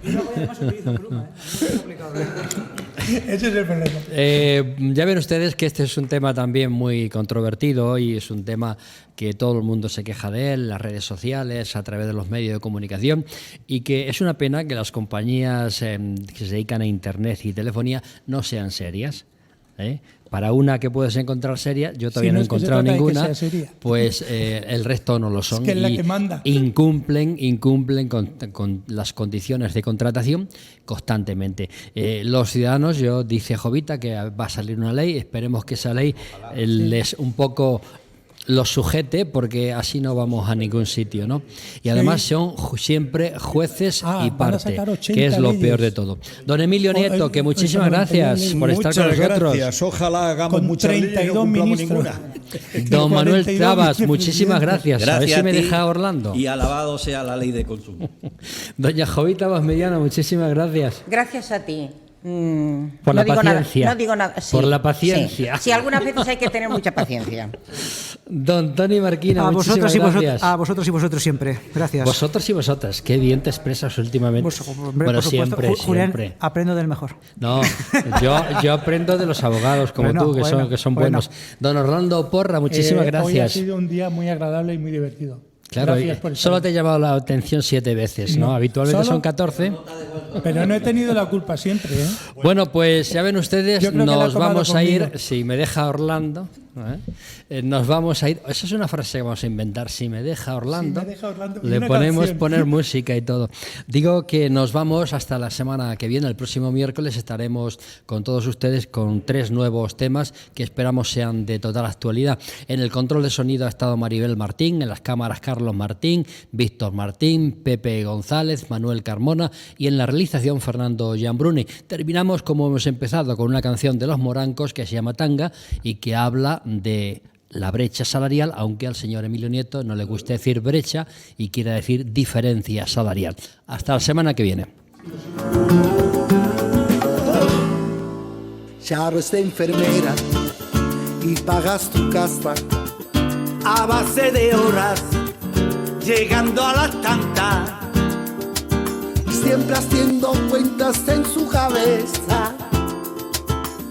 Ese es el problema. Ya ven ustedes que este es un tema también muy controvertido y es un tema que todo el mundo se queja de él, en las redes sociales, a través de los medios de comunicación, y que es una pena que las compañías que se dedican a Internet y telefonía no sean serias. Para una que puedes encontrar seria, yo todavía Si no he no es que se encontrado trata de que ninguna, sea seria. pues el resto no lo son. que es la y que manda. incumplen con las condiciones de contratación constantemente. Los ciudadanos, dice Jovita que va a salir una ley, esperemos que esa ley les un poco los sujete, porque así no vamos a ningún sitio, ¿no? Y además son siempre jueces y van a parte, sacar 80 que es lo leyes. peor de todo. Don Emilio Nieto, que muchísimas gracias por estar con Muchas nosotros. gracias. Ojalá hagamos Con muchas leyes y no 32 cumplamos ministros. ninguna. Don Manuel 42 Trabas, muchísimas vicepresidentes. gracias. A ver si a me ti deja Orlando. Y alabado sea la ley de consumo. Doña Jovita Basmediano, muchísimas gracias. Gracias a ti. Por la no digo paciencia. Nada, no digo nada. Sí, Por la paciencia. Sí, algunas veces hay que tener mucha paciencia. Don Tony Marquina, A muchísimas gracias. vosotros y vosotros siempre. Gracias. Vosotros y vosotras, qué bien te expresas últimamente. Hombre, Bueno, por supuesto. siempre, Julián, siempre. aprendo del mejor. No, yo aprendo de los abogados como Bueno, tú, que bueno, son bueno. buenos. Don Orlando Porra, muchísimas Hoy ha gracias. sido un día muy agradable y muy divertido. Claro, Gracias por estar solo aquí. te he llamado la atención 7 veces, ¿no? No, Habitualmente solo- son 14. Pero no he tenido la culpa siempre, ¿eh? Bueno, pues ya ven ustedes, Yo creo que la ha nos tomado vamos a ir, conmigo. si me deja Orlando, nos vamos a ir, esa es una frase que vamos a inventar, si me deja Orlando, Si me deja Orlando, y le una ponemos canción. poner música y todo. Digo que nos vamos hasta la semana que viene, el próximo miércoles estaremos con todos ustedes con 3 nuevos temas que esperamos sean de total actualidad. En el control de sonido ha estado Maribel Martín, en las cámaras Carlos Martín, Víctor Martín, Pepe González, Manuel Carmona y en la realización Fernando Giambruni. Terminamos como hemos empezado con una canción de Los Morancos que se llama Tanga y que habla de la brecha salarial, aunque al señor Emilio Nieto no le guste decir brecha y quiera decir diferencia salarial. Hasta la semana que viene. Ya eres de enfermera y pagas tu casa a base de horas, llegando a las tantas, siempre haciendo cuentas en su cabeza.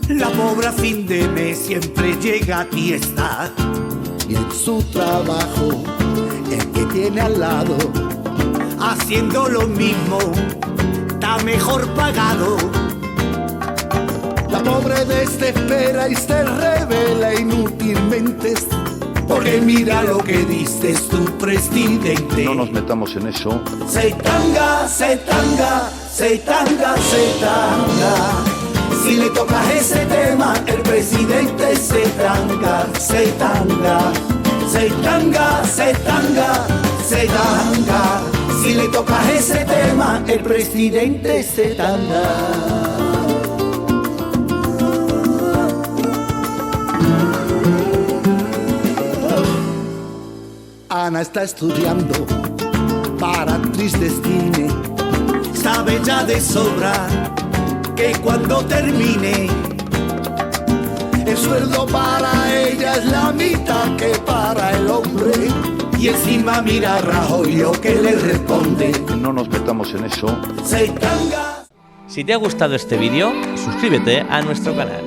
La pobre a fin de mes siempre llega a ti está, y en su trabajo el que tiene al lado, haciendo lo mismo, está mejor pagado. La pobre desespera y se revela inútilmente, porque mira lo que dices tu presidente. No nos metamos en eso. Se tanga, se tanga, se tanga, se tanga. Si le toca ese tema, el presidente se tanga, se tanga, se tanga, se tanga, se tanga. Si le tocas ese tema, el presidente se tanga. Ana está estudiando para actriz de cine, sabe ya de sobra que cuando termine el sueldo para ella es la mitad que para el hombre. Y encima mira a Rajoy lo que le responde. No nos metamos en eso. Se tanga. Si te ha gustado este vídeo, suscríbete a nuestro canal.